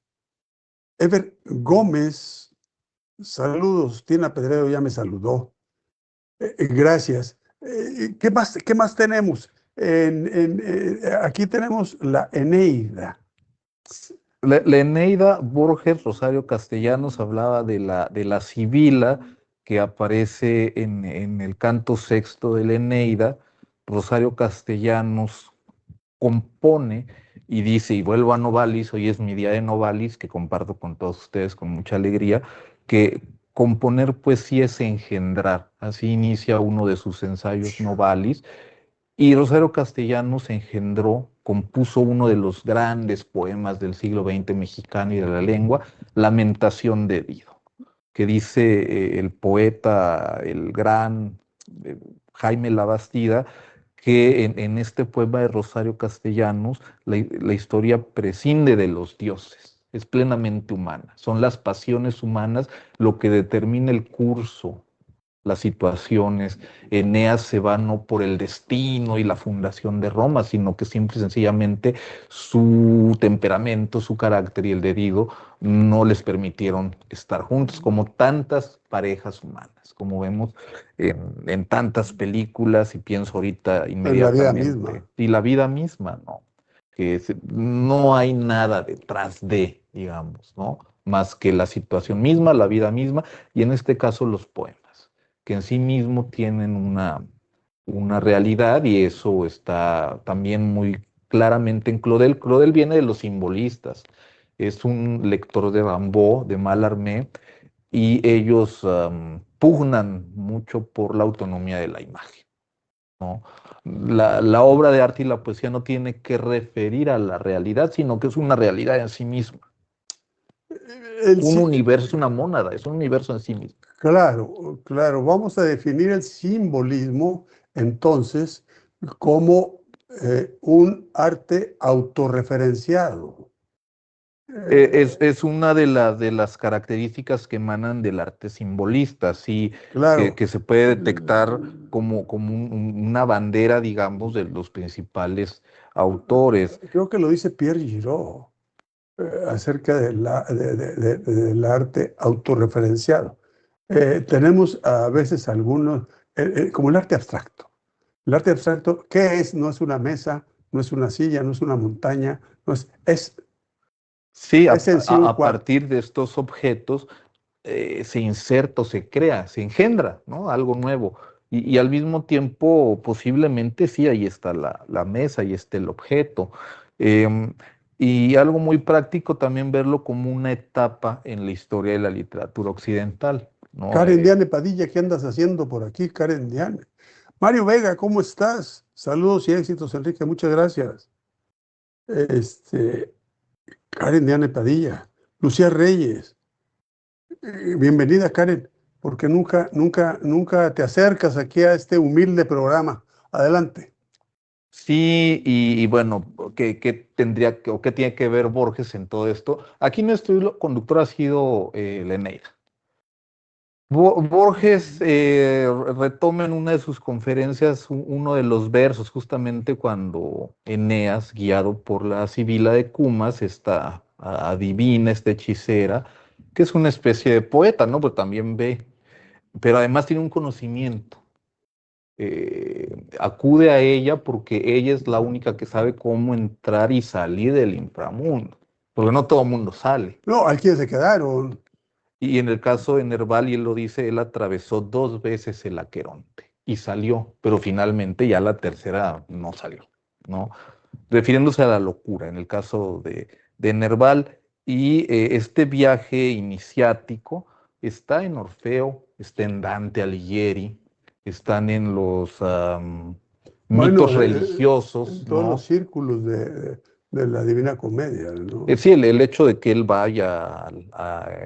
Ever Gómez, saludos, Tina Pedrero ya me saludó. Gracias. Qué más tenemos? Aquí tenemos la Eneida. La Eneida, Borges Rosario Castellanos hablaba de la Sibila que aparece en el canto sexto de la Eneida. Rosario Castellanos compone y dice, y vuelvo a Novalis, hoy es mi día de Novalis, que comparto con todos ustedes con mucha alegría, que componer poesía es engendrar. Así inicia uno de sus ensayos Novalis. Y Rosario Castellanos engendró, compuso uno de los grandes poemas del siglo XX mexicano y de la lengua, Lamentación de Dido, que dice el poeta, el gran Jaime Labastida, que en este poema de Rosario Castellanos la historia prescinde de los dioses, es plenamente humana, son las pasiones humanas lo que determina el curso, las situaciones. Eneas se va no por el destino y la fundación de Roma, sino que simple y sencillamente su temperamento, su carácter y el de Dido no les permitieron estar juntos, como tantas parejas humanas, como vemos en tantas películas, y pienso ahorita En la vida inmediatamente, misma. y la vida misma, ¿no? No hay nada detrás de, digamos, ¿no? Más que la situación misma, la vida misma, y en este caso los poemas, que en sí mismo tienen una realidad, y eso está también muy claramente en Claudel. Claudel viene de los simbolistas, es un lector de Rimbaud, de Mallarmé, y ellos pugnan mucho por la autonomía de la imagen, ¿no? La obra de arte y la poesía no tiene que referir a la realidad, sino que es una realidad en sí misma. El, Un sí- universo es una mónada, es un universo en sí mismo. claro, claro. Vamos a definir el simbolismo entonces como un arte autorreferenciado. Es una de las características que emanan del arte simbolista, sí, Claro. que se puede detectar como una bandera, digamos, de los principales autores. Creo que lo dice Pierre Giraud acerca del arte autorreferenciado. Tenemos a veces algunos, como el arte abstracto. El arte abstracto, ¿qué es? No es una mesa, no es una silla, no es una montaña, no Sí, es en sí un a cuadro. partir de estos objetos se inserta o se crea, se engendra, ¿no? Algo nuevo. Y al mismo tiempo, posiblemente sí, ahí está la mesa, ahí está el objeto. Em, y algo muy práctico también verlo como una etapa en la historia de la literatura occidental, ¿no? Karen Diane Padilla, ¿qué andas haciendo por aquí, Karen Diane? Mario Vega, ¿cómo estás? Saludos y éxitos, Enrique, muchas gracias. Este, Karen Diane Padilla, Lucía Reyes, bienvenida, Karen, porque nunca te acercas aquí a este humilde programa. Adelante. Sí, y bueno, ¿qué tendría o qué tiene que ver Borges en todo esto? Aquí nuestro hilo conductor ha sido la Eneida. Borges retoma en una de sus conferencias uno de los versos, justamente cuando Eneas, guiado por la Sibila de Cumas, esta adivina, esta hechicera, que es una especie de poeta, ¿no? Pero también ve, pero además tiene un conocimiento. Acude a ella porque ella es la única que sabe cómo entrar y salir del inframundo, porque no todo el mundo sale. No, aquí se quedaron. Y en el caso de Nerval, y él lo dice, él atravesó 2 veces el Aqueronte y salió, pero finalmente ya la tercera no salió, ¿no? Refiriéndose a la locura, en el caso de Nerval. Y este viaje iniciático está en Orfeo, está en Dante Alighieri, están en los mitos Bueno, en religiosos, todos los ¿no? círculos de la Divina Comedia, ¿no? Sí, el hecho de que él vaya,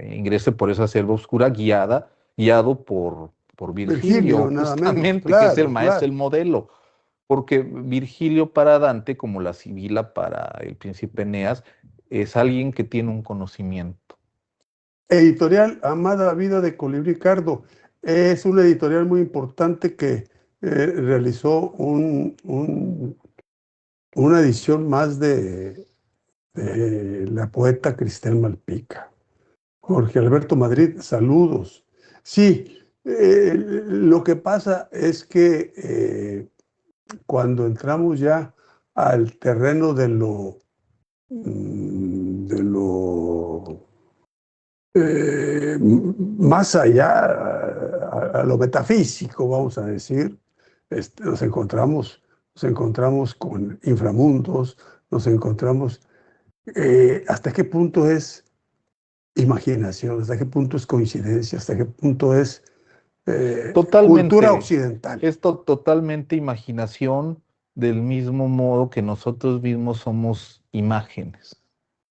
ingrese por esa selva oscura guiado por Virgilio, Virgilio, nada menos, justamente, que es el claro, maestro, el claro. modelo, porque Virgilio para Dante, como la Sibila para el príncipe Eneas, es alguien que tiene un conocimiento. Editorial Amada Vida de Colibrí Cardo es una editorial muy importante que realizó una edición más de la poeta Cristel Malpica. Jorge Alberto Madrid, saludos. Sí, lo que pasa es que cuando entramos ya al terreno de lo más allá, a lo metafísico, vamos a decir, nos encontramos con inframundos, nos encontramos hasta qué punto es imaginación, hasta qué punto es coincidencia, hasta qué punto es cultura Totalmente, occidental. esto totalmente imaginación, del mismo modo que nosotros mismos somos imágenes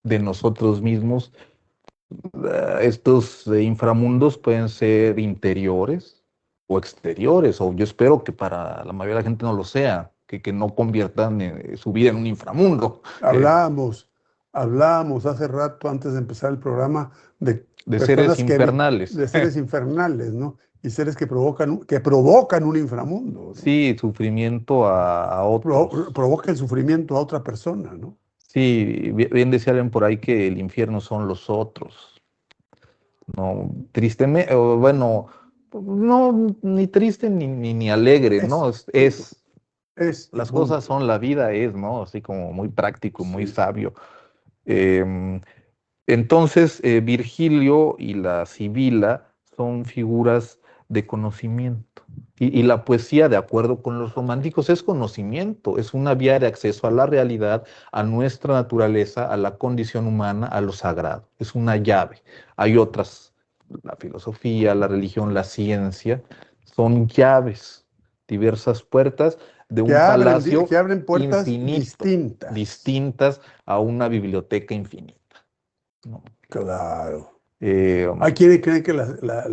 de nosotros mismos. Estos inframundos pueden ser interiores o exteriores, o yo espero que para la mayoría de la gente no lo sea, que no conviertan su vida en un inframundo, Hablábamos, hablábamos hace rato, antes de empezar el programa, de de seres personas infernales. de seres infernales, ¿no? Y seres que provocan un inframundo, ¿no? Sí, sufrimiento a otros. Provoca el sufrimiento a otra persona, ¿no? Sí, bien decía alguien por ahí que el infierno son los otros. No, tristemente, bueno, no, ni triste ni alegre, Es, ¿no? y Las cosas punto. son, la vida es, ¿no? Así como muy práctico, muy Sí. sabio. Em, entonces, Virgilio y la Sibila son figuras de conocimiento. Y la poesía, de acuerdo con los románticos, es conocimiento, es una vía de acceso a la realidad, a nuestra naturaleza, a la condición humana, a lo sagrado. Es una llave. Hay otras, la filosofía, la religión, la ciencia, son llaves, diversas puertas de Que un abren, palacio que abren puertas infinito, distintas. distintas a una biblioteca infinita, ¿no? Claro. Eh, Hay quienes creen que la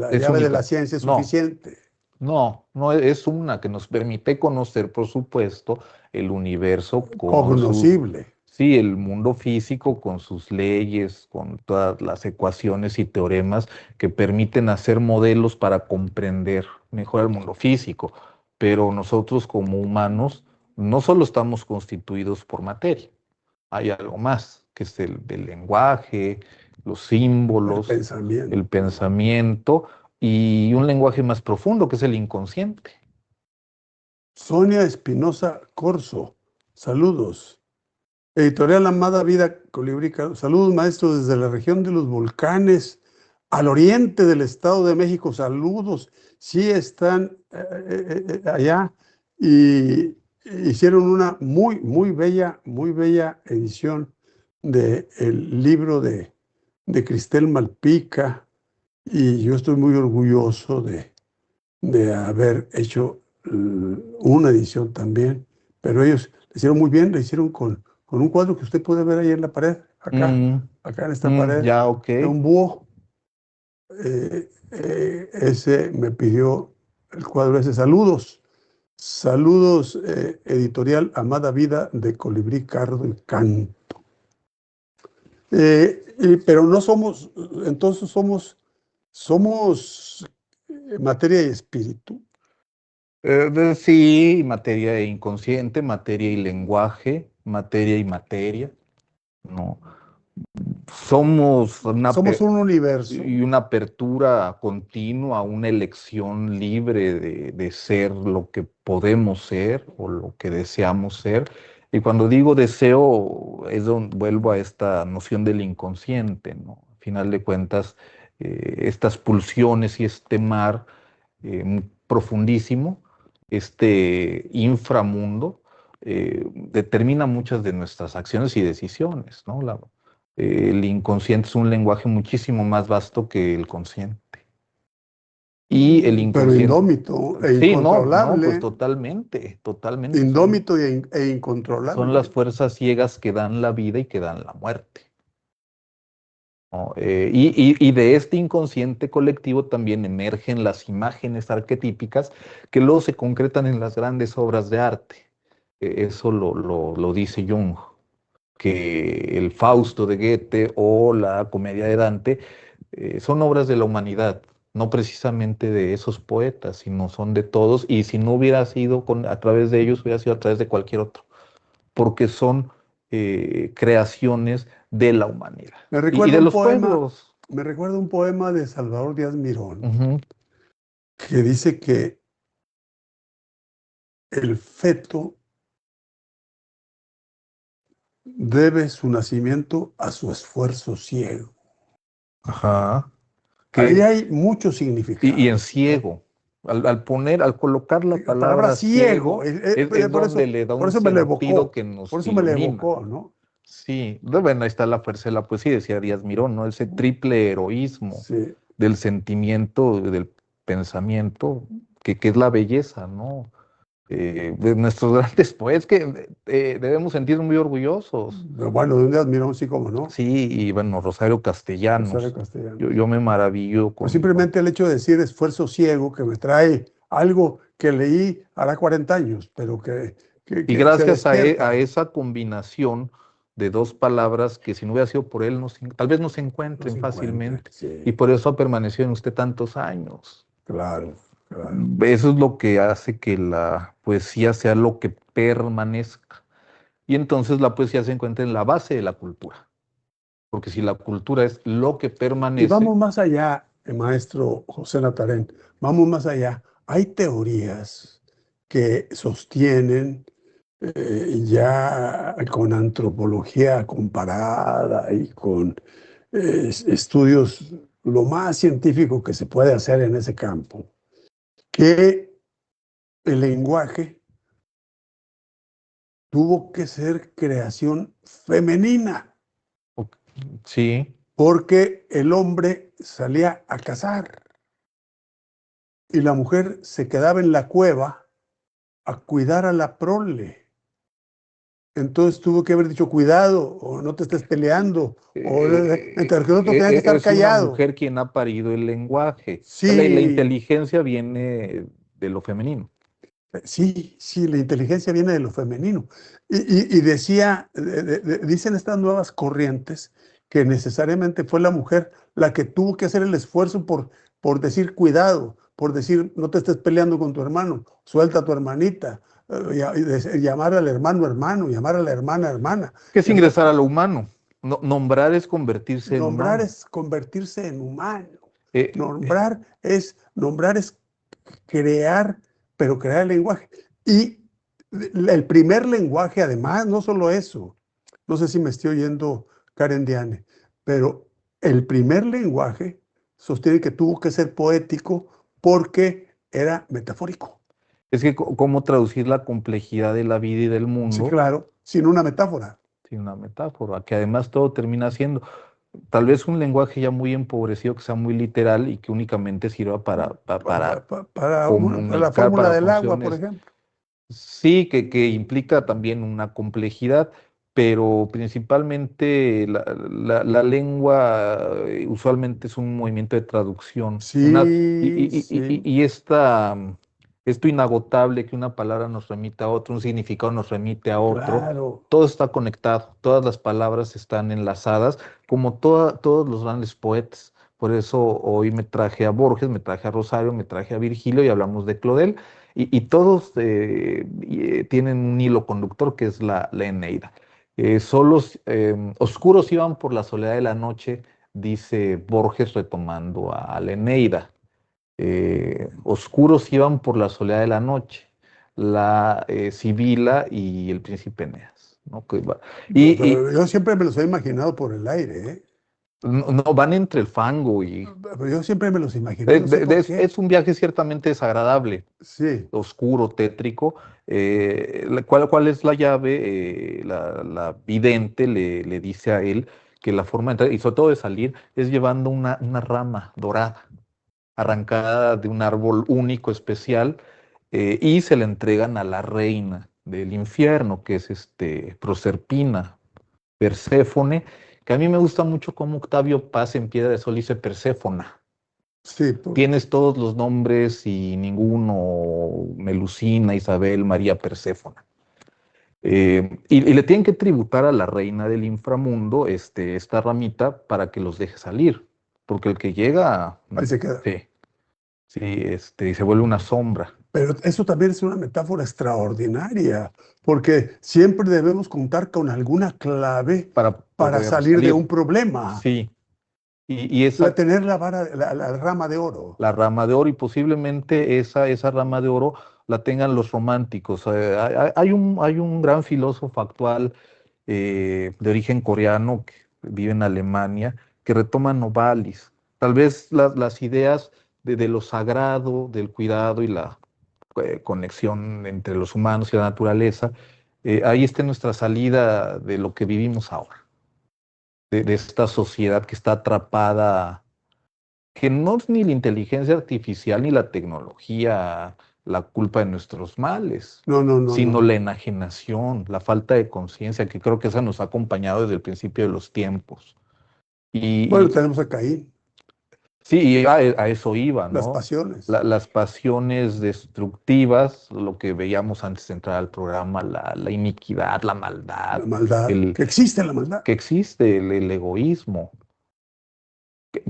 es llave de la única. ciencia es No, suficiente. no es una que nos permite conocer, por supuesto, el universo con sus, Cognoscible. sí, el mundo físico con sus leyes, con todas las ecuaciones y teoremas que permiten hacer modelos para comprender mejor el mundo físico. Pero nosotros como humanos no solo estamos constituidos por materia, hay algo más, que es el lenguaje, los El símbolos, el pensamiento. pensamiento y un lenguaje más profundo, que es el inconsciente. Sonia Espinosa Corso, saludos. Editorial Amada Vida Colibrí. Saludos, maestro, desde la región de los volcanes, al oriente del Estado de México. Saludos. Sí están allá y hicieron una muy bella edición del libro de Cristel Malpica y yo estoy muy orgulloso de haber hecho una edición también, pero ellos lo hicieron muy bien, lo hicieron con un cuadro que usted puede ver ahí en la pared, Mm, acá en esta pared, ya, ok. de un búho. Ese me pidió el cuadro ese. Saludos, saludos, editorial Amada Vida de Colibrí Cardo y Canto. Pero no somos, entonces somos materia y espíritu. Sí, materia e inconsciente, materia y lenguaje, materia y materia, ¿no? Somos Somos un universo. y una apertura continua, una elección libre de ser lo que podemos ser o lo que deseamos ser. Y cuando digo deseo, es donde vuelvo a esta noción del inconsciente, ¿no? Al final de cuentas, estas pulsiones y este mar profundísimo, este inframundo, determina muchas de nuestras acciones y decisiones, ¿no? El inconsciente es un lenguaje muchísimo más vasto que el consciente. Y el Pero inconsciente, indómito e sí, no, pues incontrolable, totalmente, totalmente. e Son las incontrolable. fuerzas ciegas que dan la vida y que dan la muerte, ¿no? Y de este inconsciente colectivo también emergen las imágenes arquetípicas que luego se concretan en las grandes obras de arte. Eso lo dice Jung, que el Fausto de Goethe o la Comedia de Dante son obras de la humanidad, no precisamente de esos poetas, sino son de todos, y si no hubiera sido a través de ellos, hubiera sido a través de cualquier otro, porque son creaciones de la humanidad Me y recuerda de un los poema, pueblos. me recuerda un poema de Salvador Díaz Mirón Ujú. que dice que el feto debe su nacimiento a su esfuerzo ciego. Ajá. Ahí Que, hay mucho y significado. en ciego, al colocar la La palabra palabra ciego, ciego, es por donde eso, le da por un eso me lo sentido evocó, que nos por eso me lo ilumina. evocó, ¿no? Sí, bueno, ahí está la fuerza de la poesía, decía Díaz Mirón, ¿no? Ese triple heroísmo Sí. del sentimiento, del pensamiento, que es la belleza, ¿no? De nuestros grandes poetas, que debemos sentirnos muy orgullosos. Bueno, de un día admiró, sí, como no, Sí, y bueno, Rosario Rosario Castellanos, Castellanos. yo me maravillo Pues con... simplemente el hecho de decir esfuerzo ciego, que me trae algo que leí hará 40 años, pero Y que gracias a despierta. esa combinación de dos palabras que si no hubiera sido por él, tal vez no se No encuentren se encuentra. fácilmente. Y Sí, por eso ha permanecido en usted tantos años. claro, claro. Eso es lo que hace que la poesía sea lo que permanezca. Y entonces la poesía se encuentra en la base de la cultura. Porque si la cultura es lo que Y permanece, vamos más allá, maestro José Natarén, vamos más allá. Hay teorías que sostienen ya con antropología comparada y con estudios lo más científico que se puede hacer en ese campo, que el lenguaje tuvo que ser creación femenina, o- sí, porque el hombre salía a cazar y la mujer se quedaba en la cueva a cuidar a la prole. Entonces tuvo que haber dicho cuidado, o no te estés peleando, o mientras que el otro tenía que estar es una callado. mujer quien ha parido el lenguaje. La Sí, inteligencia viene de lo femenino. sí, sí, la inteligencia viene de lo femenino. Y decía, dicen estas nuevas corrientes que necesariamente fue la mujer la que tuvo que hacer el esfuerzo por decir cuidado, por decir no te estés peleando con tu hermano, suelta a tu hermanita, llamar al hermano hermano, llamar a la hermana hermana. ¿Qué es Eso, ingresar a lo humano? Nombrar es convertirse en nombrar humano. es convertirse en humano. Eh, eh, Nombrar es crear, pero crear el lenguaje. Y el primer lenguaje, además, no solo eso, no sé si me estoy oyendo Karen Diane, pero el primer lenguaje sostiene que tuvo que ser poético porque era metafórico. es que cómo traducir la complejidad de la vida y del Sí, mundo claro, sin una metáfora. sin una metáfora, que además todo termina siendo tal vez un lenguaje ya muy empobrecido, que sea muy literal y que únicamente sirva para Para la comunicar, fórmula para del agua, por funciones. ejemplo. Sí, que implica también una complejidad, pero principalmente la lengua usualmente es un movimiento de traducción. Sí, sí, Y esto inagotable que una palabra nos remite a otro, un significado nos remite a otro, claro. todo está conectado, todas las palabras están enlazadas, como todos los grandes poetas. Por eso hoy me traje a Borges, me traje a Rosario, me traje a Virgilio y hablamos de Claudel. Y todos tienen un hilo conductor que es la Eneida. Solos, oscuros iban por la soledad de la noche, dice Borges retomando a la Eneida. Oscuros iban por la soledad de la noche, la Sibila y el príncipe Eneas, ¿no? Y Pero yo siempre me los he imaginado por el aire, ¿eh? no van entre el fango y Pero yo siempre me los imaginé, no sé por qué. es un viaje ciertamente desagradable, Sí, oscuro, tétrico. ¿Cuál es la llave? La vidente le dice a él que la forma de entrar, y sobre todo de salir, es llevando una rama dorada, arrancada de un árbol único, especial, y se le entregan a la reina del infierno, que es Proserpina, Perséfone, que a mí me gusta mucho cómo Octavio Paz en Piedra de Sol dice Perséfona. sí, Tienes todos los nombres y ninguno, Melusina, Isabel, María Perséfona. Y le tienen que tributar a la reina del inframundo esta ramita para que los deje salir, porque el que llega, ahí se queda. sí, sí, se vuelve una sombra Pero eso también es una metáfora extraordinaria, porque siempre debemos contar con alguna clave para para poder salir de salir. un problema. Sí, y esa, Tener la rama de oro. la rama de oro, y posiblemente esa rama de oro la tengan los románticos. Hay un gran filósofo actual de origen coreano que vive en Alemania que retoma Novalis. Tal vez las ideas de lo sagrado, del cuidado y la conexión entre los humanos y la naturaleza ahí está nuestra salida de lo que vivimos ahora, de esta sociedad que está atrapada, que no es ni la inteligencia artificial ni la tecnología la culpa de nuestros males, No, no, no, sino no. la enajenación, la falta de conciencia, que creo que esa nos ha acompañado desde el principio de los tiempos. Bueno, Y tenemos a Caín, sí, y a eso iba, las ¿no? pasiones, Las pasiones destructivas, lo que veíamos antes de entrar al programa, la iniquidad, la la maldad, maldad, el que existe la maldad. que existe, el egoísmo,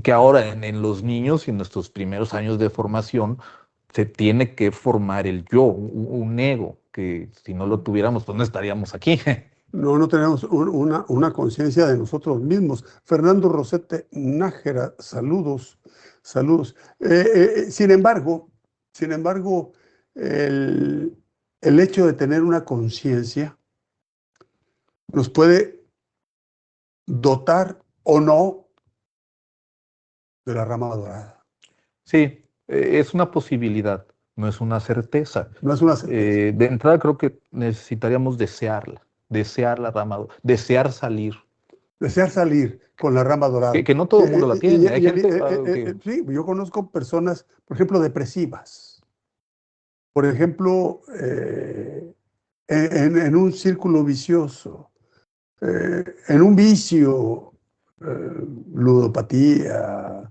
que ahora en los niños y en nuestros primeros años de formación se tiene que formar el yo, un ego, que si no lo tuviéramos, pues no estaríamos aquí. No, no tenemos una conciencia de nosotros mismos. Fernando Rosete Nájera, saludos, saludos. Sin embargo, el, el hecho de tener una conciencia nos puede dotar o no de la rama dorada. Sí, es una posibilidad, no es una certeza. No es una certeza. De entrada creo que necesitaríamos desearla, desear la rama, desear salir, Desear salir con la rama dorada. que no todo el mundo la tiene. Hay gente que... Sí, yo conozco personas, por ejemplo, depresivas. Por ejemplo, en un círculo vicioso, en un vicio, ludopatía,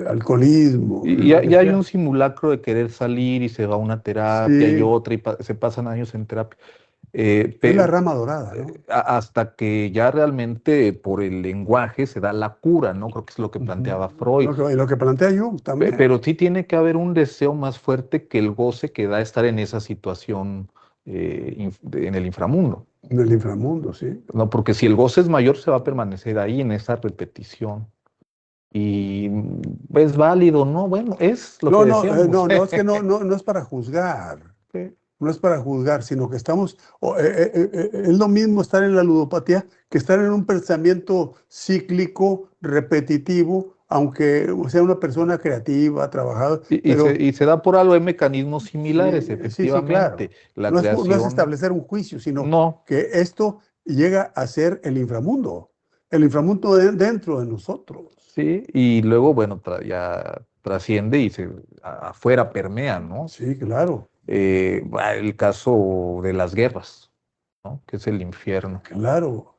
alcoholismo, Y lo ya, que ya hay un sea. simulacro de querer salir y se va a una terapia y Sí, otra y se pasan años en terapia. es la rama dorada, ¿no? Hasta que ya realmente por el lenguaje se da la cura, ¿no? Creo que es lo que Ujú. planteaba Freud. Lo que plantea Jung también, Pero sí tiene que haber un deseo más fuerte que el goce que da estar en esa situación en el inframundo, en el inframundo, sí. ¿no? Porque si el goce es mayor, se va a permanecer ahí en esa repetición. Y es válido, ¿no? Bueno, es lo que No, no, decíamos. no, no, es que no, no, no es para juzgar. Sí. No es para juzgar, sino que estamos, es lo mismo estar en la ludopatía que estar en un pensamiento cíclico, repetitivo, aunque sea una persona creativa, trabajadora, pero Y se da por algo, hay mecanismos sí, similares, sí, sí, efectivamente. claro. La No es creación, establecer un juicio, sino no, que esto llega a ser el inframundo dentro de nosotros. sí, y luego, bueno, ya trasciende y afuera permea, ¿no? Sí, claro, El caso de las guerras, ¿no? Que es el infierno, claro.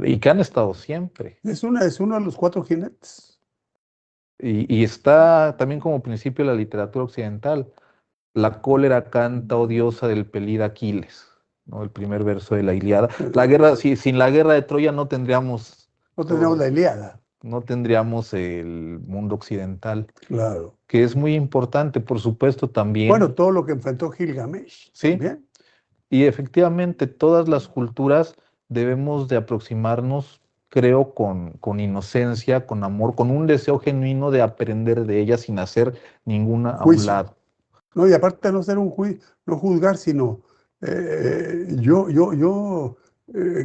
y que han estado siempre. Es uno de los cuatro jinetes. Y está también como principio de la literatura occidental. La cólera canta odiosa del pelida Aquiles, ¿no? El primer verso de la Ilíada. La Eh, guerra, sin la guerra de Troya no tendríamos No tenemos todo, la Ilíada, no tendríamos el mundo occidental, claro. que es muy importante, por supuesto, también, Bueno, todo lo que enfrentó Gilgamesh ¿sí? también. Y efectivamente, todas las culturas debemos de aproximarnos, creo, con inocencia, con amor, con un deseo genuino de aprender de ellas sin hacer ninguna a un Juicio. lado. ¿No? Y aparte de no ser un juicio, no juzgar, sino yo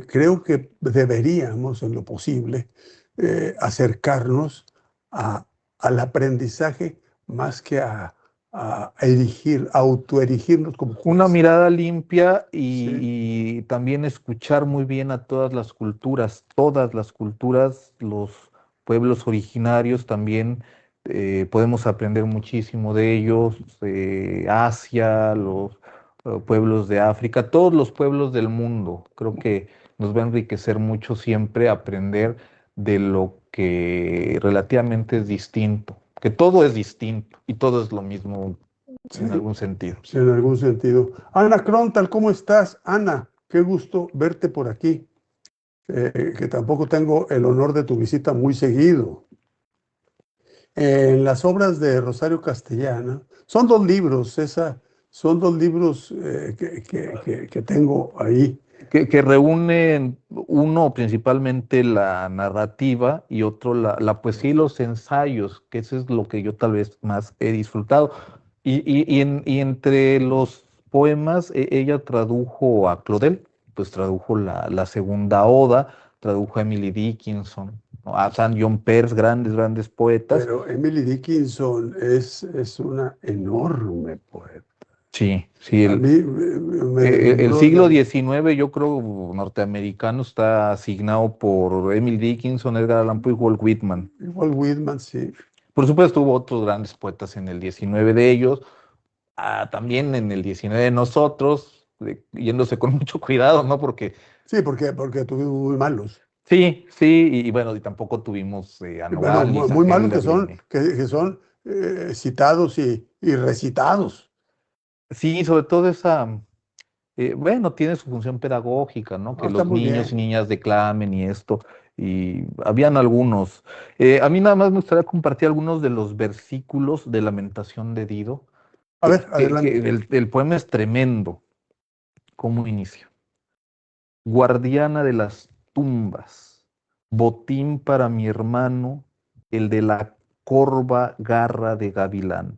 creo que deberíamos, en lo posible, acercarnos a- al aprendizaje más que autoerigirnos como Una jueces. mirada limpia Sí, y también escuchar muy bien a todas las culturas, los pueblos originarios también podemos aprender muchísimo de ellos, Asia, los pueblos de África, todos los pueblos del mundo. Creo que nos va a enriquecer mucho siempre aprender de lo que relativamente es distinto, que todo es distinto y todo es lo mismo sí, en algún sentido. sí, en algún sentido. Ana Crontal, ¿cómo estás? Ana, qué gusto verte por aquí. Que tampoco tengo el honor de tu visita muy seguido. En las obras de Rosario Castellana, son dos libros que tengo ahí. Que reúnen uno principalmente la narrativa y otro la poesía y los ensayos, que eso es lo que yo tal vez más he disfrutado. Y entre los poemas, ella tradujo a Claudel, pues tradujo la segunda oda, tradujo a Emily Dickinson, ¿no? A Saint John Peirce, grandes, grandes poetas. Pero Emily Dickinson es una enorme poeta. Sí, sí, A mí me el deslumbró. siglo XIX, yo creo, norteamericano, está asignado por Emily Dickinson, Edgar Allan Poe y Walt Whitman. Igual Whitman, sí. Por supuesto, hubo otros grandes poetas en el XIX de ellos, también en el XIX de nosotros, yéndose con mucho cuidado, ¿no? Porque Sí, porque tuvimos muy malos. sí, sí, y bueno, y tampoco tuvimos a Y bueno, Novalis, a muy malos que son, Helderlin. que son citados y recitados. Sí, sobre todo esa, bueno, tiene su función pedagógica, ¿no? No, Que está los muy niños y bien. niñas declamen y esto, y habían algunos. A mí nada más me gustaría compartir algunos de los versículos de Lamentación de Dido, A ver, que adelante. el poema es tremendo. ¿Cómo inicia? Guardiana de las tumbas, botín para mi hermano, el de la corva garra de gavilán.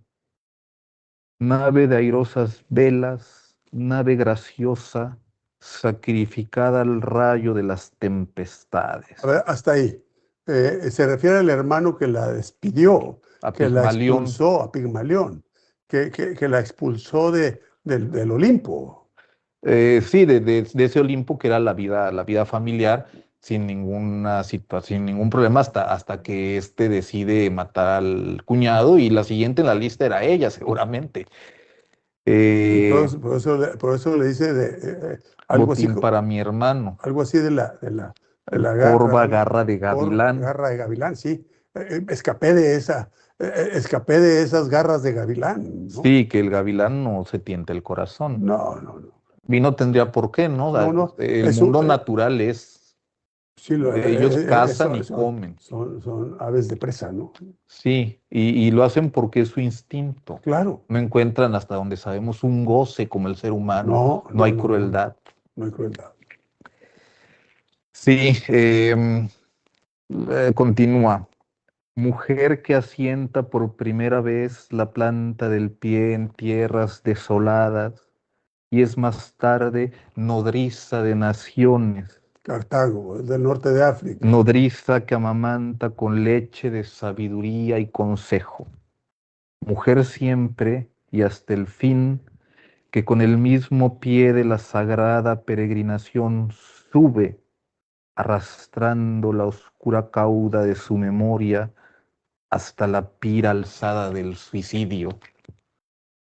Nave de airosas velas, nave graciosa, sacrificada al rayo de las A tempestades. ver, hasta ahí. Se refiere al hermano que la despidió, A que la Pigmalión, expulsó a Pigmalión, que la expulsó del Olimpo. sí, de ese Olimpo que era la vida familiar, sin ninguna situación, sin ningún problema, hasta que éste decide matar al cuñado y la siguiente en la lista era ella, seguramente. Y Eh, por eso le dice algo así, botín para mi hermano, algo así de la corva garra de gavilán. garra de gavilán, sí. Escapé de escapé de esas garras de gavilán, ¿no? Sí, que el gavilán no se tiente el corazón. No, no, no. Y no tendría por qué, ¿no? No, no. El Eso, mundo natural es, sí, ellos cazan y eso comen. son aves de presa, ¿no? Sí, y lo hacen porque es su instinto. Claro. No encuentran hasta donde sabemos un goce como el ser humano. No, No no, hay no, no. crueldad. No hay crueldad. Sí, continúa. Mujer que asienta por primera vez la planta del pie en tierras desoladas y es más tarde nodriza de naciones, Cartago, es del norte de África. nodriza que amamanta con leche de sabiduría y consejo. Mujer siempre y hasta el fin, que con el mismo pie de la sagrada peregrinación sube, arrastrando la oscura cauda de su memoria hasta la pira alzada del suicidio.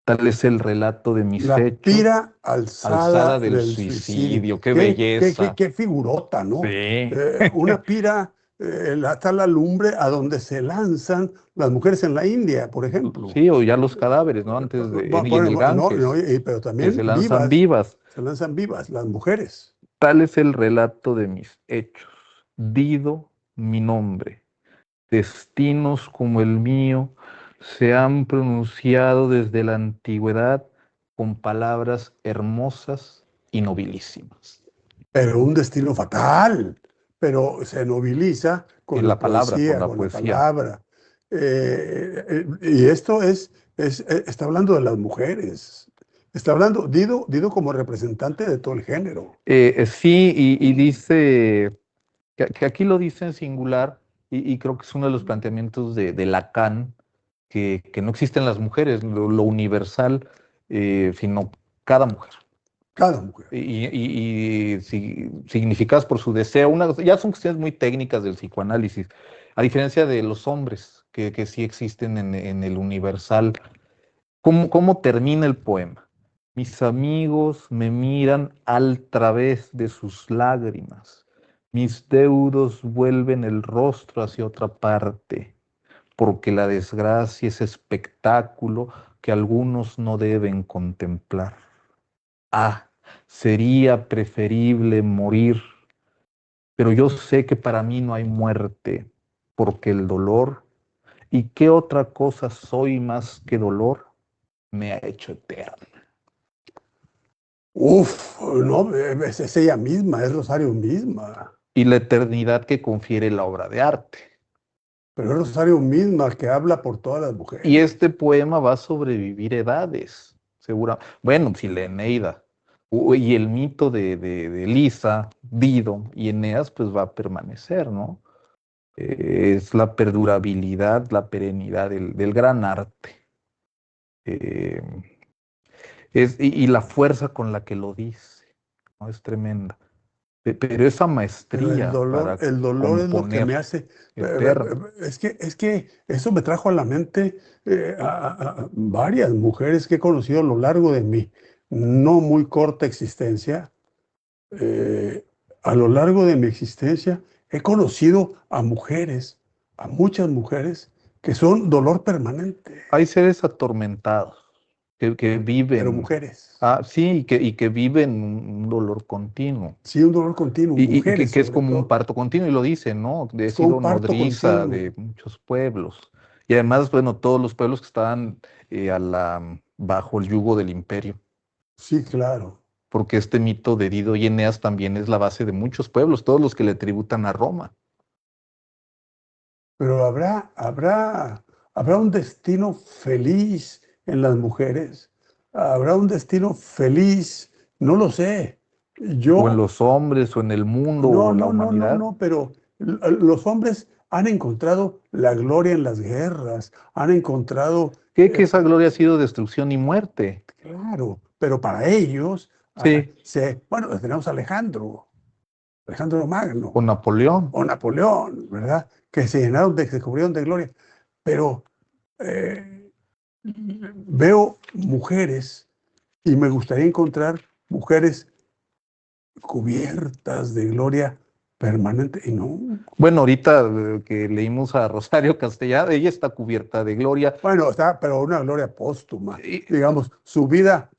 Tal es el relato de mis La hechos, pira alzada alzada del del suicidio. suicidio. ¡Qué belleza! Qué figurota, ¿no? Sí. Una pira, está la lumbre a donde se lanzan las mujeres en la India, por ejemplo. Sí, o ya los cadáveres, ¿no? Antes de, y en el No, no, Ganges, pero que también se lanzan vivas, vivas. se lanzan vivas las mujeres. Tal es el relato de mis hechos. Dido, mi nombre. Destinos como el mío se han pronunciado desde la antigüedad con palabras hermosas y nobilísimas. Pero un destino fatal, pero se noviliza con En la la palabra, con poesía, la con la poesía. palabra. Y esto está hablando de las mujeres. Está hablando Dido como representante de todo el género. Sí, y dice, que aquí lo dice en singular, y creo que es uno de los planteamientos de Lacan, que no existen las mujeres, lo universal, sino cada mujer. Cada mujer. Significadas por su deseo. Ya son cuestiones muy técnicas del psicoanálisis, a diferencia de los hombres, que sí existen en el universal. ¿Cómo termina el poema? Mis amigos me miran al través de sus lágrimas. Mis deudos vuelven el rostro hacia otra parte, porque la desgracia es espectáculo que algunos no deben contemplar. Ah, sería preferible morir, pero yo sé que para mí no hay muerte, porque el dolor, ¿y qué otra cosa soy más que dolor? Me ha hecho eterno. Uf, no, es ella misma, es Rosario misma. Y la eternidad que confiere la obra de arte. Pero es Rosario misma que habla por todas las Y mujeres. este poema va a sobrevivir edades, segura. Bueno, si la Eneida y el mito de Lisa, Dido y Eneas, pues va a permanecer, ¿no? Es la perdurabilidad, la perenidad del gran arte. Eh, Y la fuerza con la que lo dice, ¿no? Es tremenda. Pero esa Pero maestría para el dolor es lo que componer me hace. eterno. Es que eso me trajo a la mente a varias mujeres que he conocido a lo largo de mi no muy corta existencia. eh, a lo largo de mi existencia he conocido a mujeres, a muchas mujeres, que son dolor permanente, Hay seres atormentados que pero viven, mujeres. sí, y que viven un dolor continuo. Sí, un dolor continuo, Y que, mujeres que es sobre como un todo. parto continuo, y lo dice, ¿no? He Son sido parto nodriza continuo. de muchos pueblos. Y además, bueno, todos los pueblos que estaban bajo el yugo del imperio. Sí, claro. Porque este mito de Dido y Eneas también es la base de muchos pueblos, todos los que le tributan a Roma. Pero habrá un destino feliz en las mujeres. Habrá un destino feliz, no lo sé. O en Yo, los hombres, o en el mundo, o en la humanidad. no, pero los hombres han encontrado la gloria en las guerras, han encontrado, Que esa gloria ha sido destrucción y muerte. claro, pero para ellos, Sí, bueno, tenemos a Alejandro o Magno Napoleón. o Napoleón, ¿verdad? Que se cubrieron de gloria. Pero eh, veo mujeres y me gustaría encontrar mujeres cubiertas de gloria permanente y no. Bueno, ahorita que leímos a Rosario Castellá, ella está cubierta de gloria. Bueno, está, pero una gloria póstuma. Y- Digamos, su vida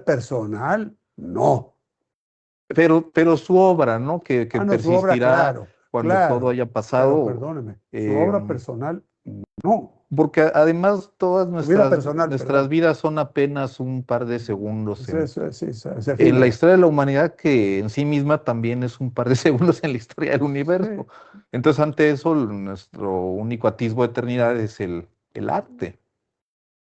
personal, no. pero su obra, ¿no? Que Ah, no, su obra, persistirá claro, cuando todo claro. haya Pero pasado. perdóneme, su eh, obra personal, no. Porque además todas Su vida nuestras, personal, nuestras perdón. vidas son apenas un par de segundos Sí, es en la efímera. historia de la humanidad, que en sí misma también es un par de segundos en la historia del Sí. universo. Entonces, ante eso, nuestro único atisbo de eternidad es el arte.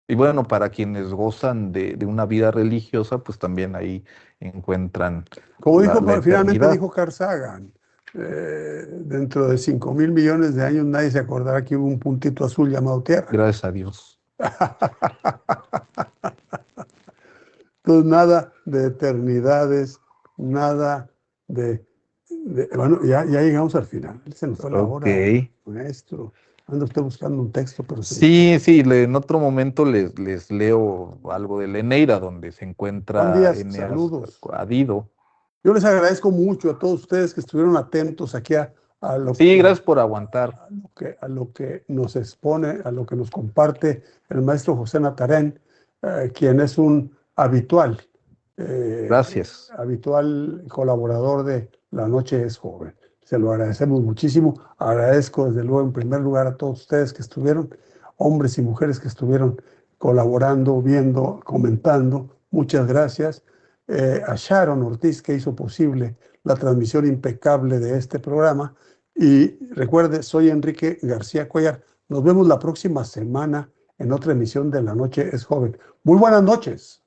Y bueno, para quienes gozan de una vida religiosa, pues también ahí encuentran Como la finalmente eternidad. dijo Carl Sagan, dentro de 5.000 millones de años nadie se acordará que hubo un puntito azul llamado Tierra. Gracias a Dios. Entonces, nada de eternidades, nada bueno, ya llegamos al final. Se nos fue la Ok. hora, maestro. Anda usted buscando un texto, pero se nos fue. Sí, sí, en otro momento les leo algo de la Eneida, donde se Juan encuentra Díaz, Eneas saludos. a Dido. Yo les agradezco mucho a todos ustedes que estuvieron atentos aquí a lo Sí, que gracias por aguantar. a lo que nos expone, a lo que nos comparte el maestro José Natarén, quien es un Gracias. habitual colaborador de La Noche es Joven. Se lo agradecemos muchísimo. Agradezco desde luego en primer lugar a todos ustedes que estuvieron, hombres y mujeres que estuvieron colaborando, viendo, comentando. Muchas gracias. A Sharon Ortiz, que hizo posible la transmisión impecable de este programa. Y recuerde, soy Enrique García Cuellar. Nos vemos la próxima semana en otra emisión de La Noche es Joven. Muy buenas noches.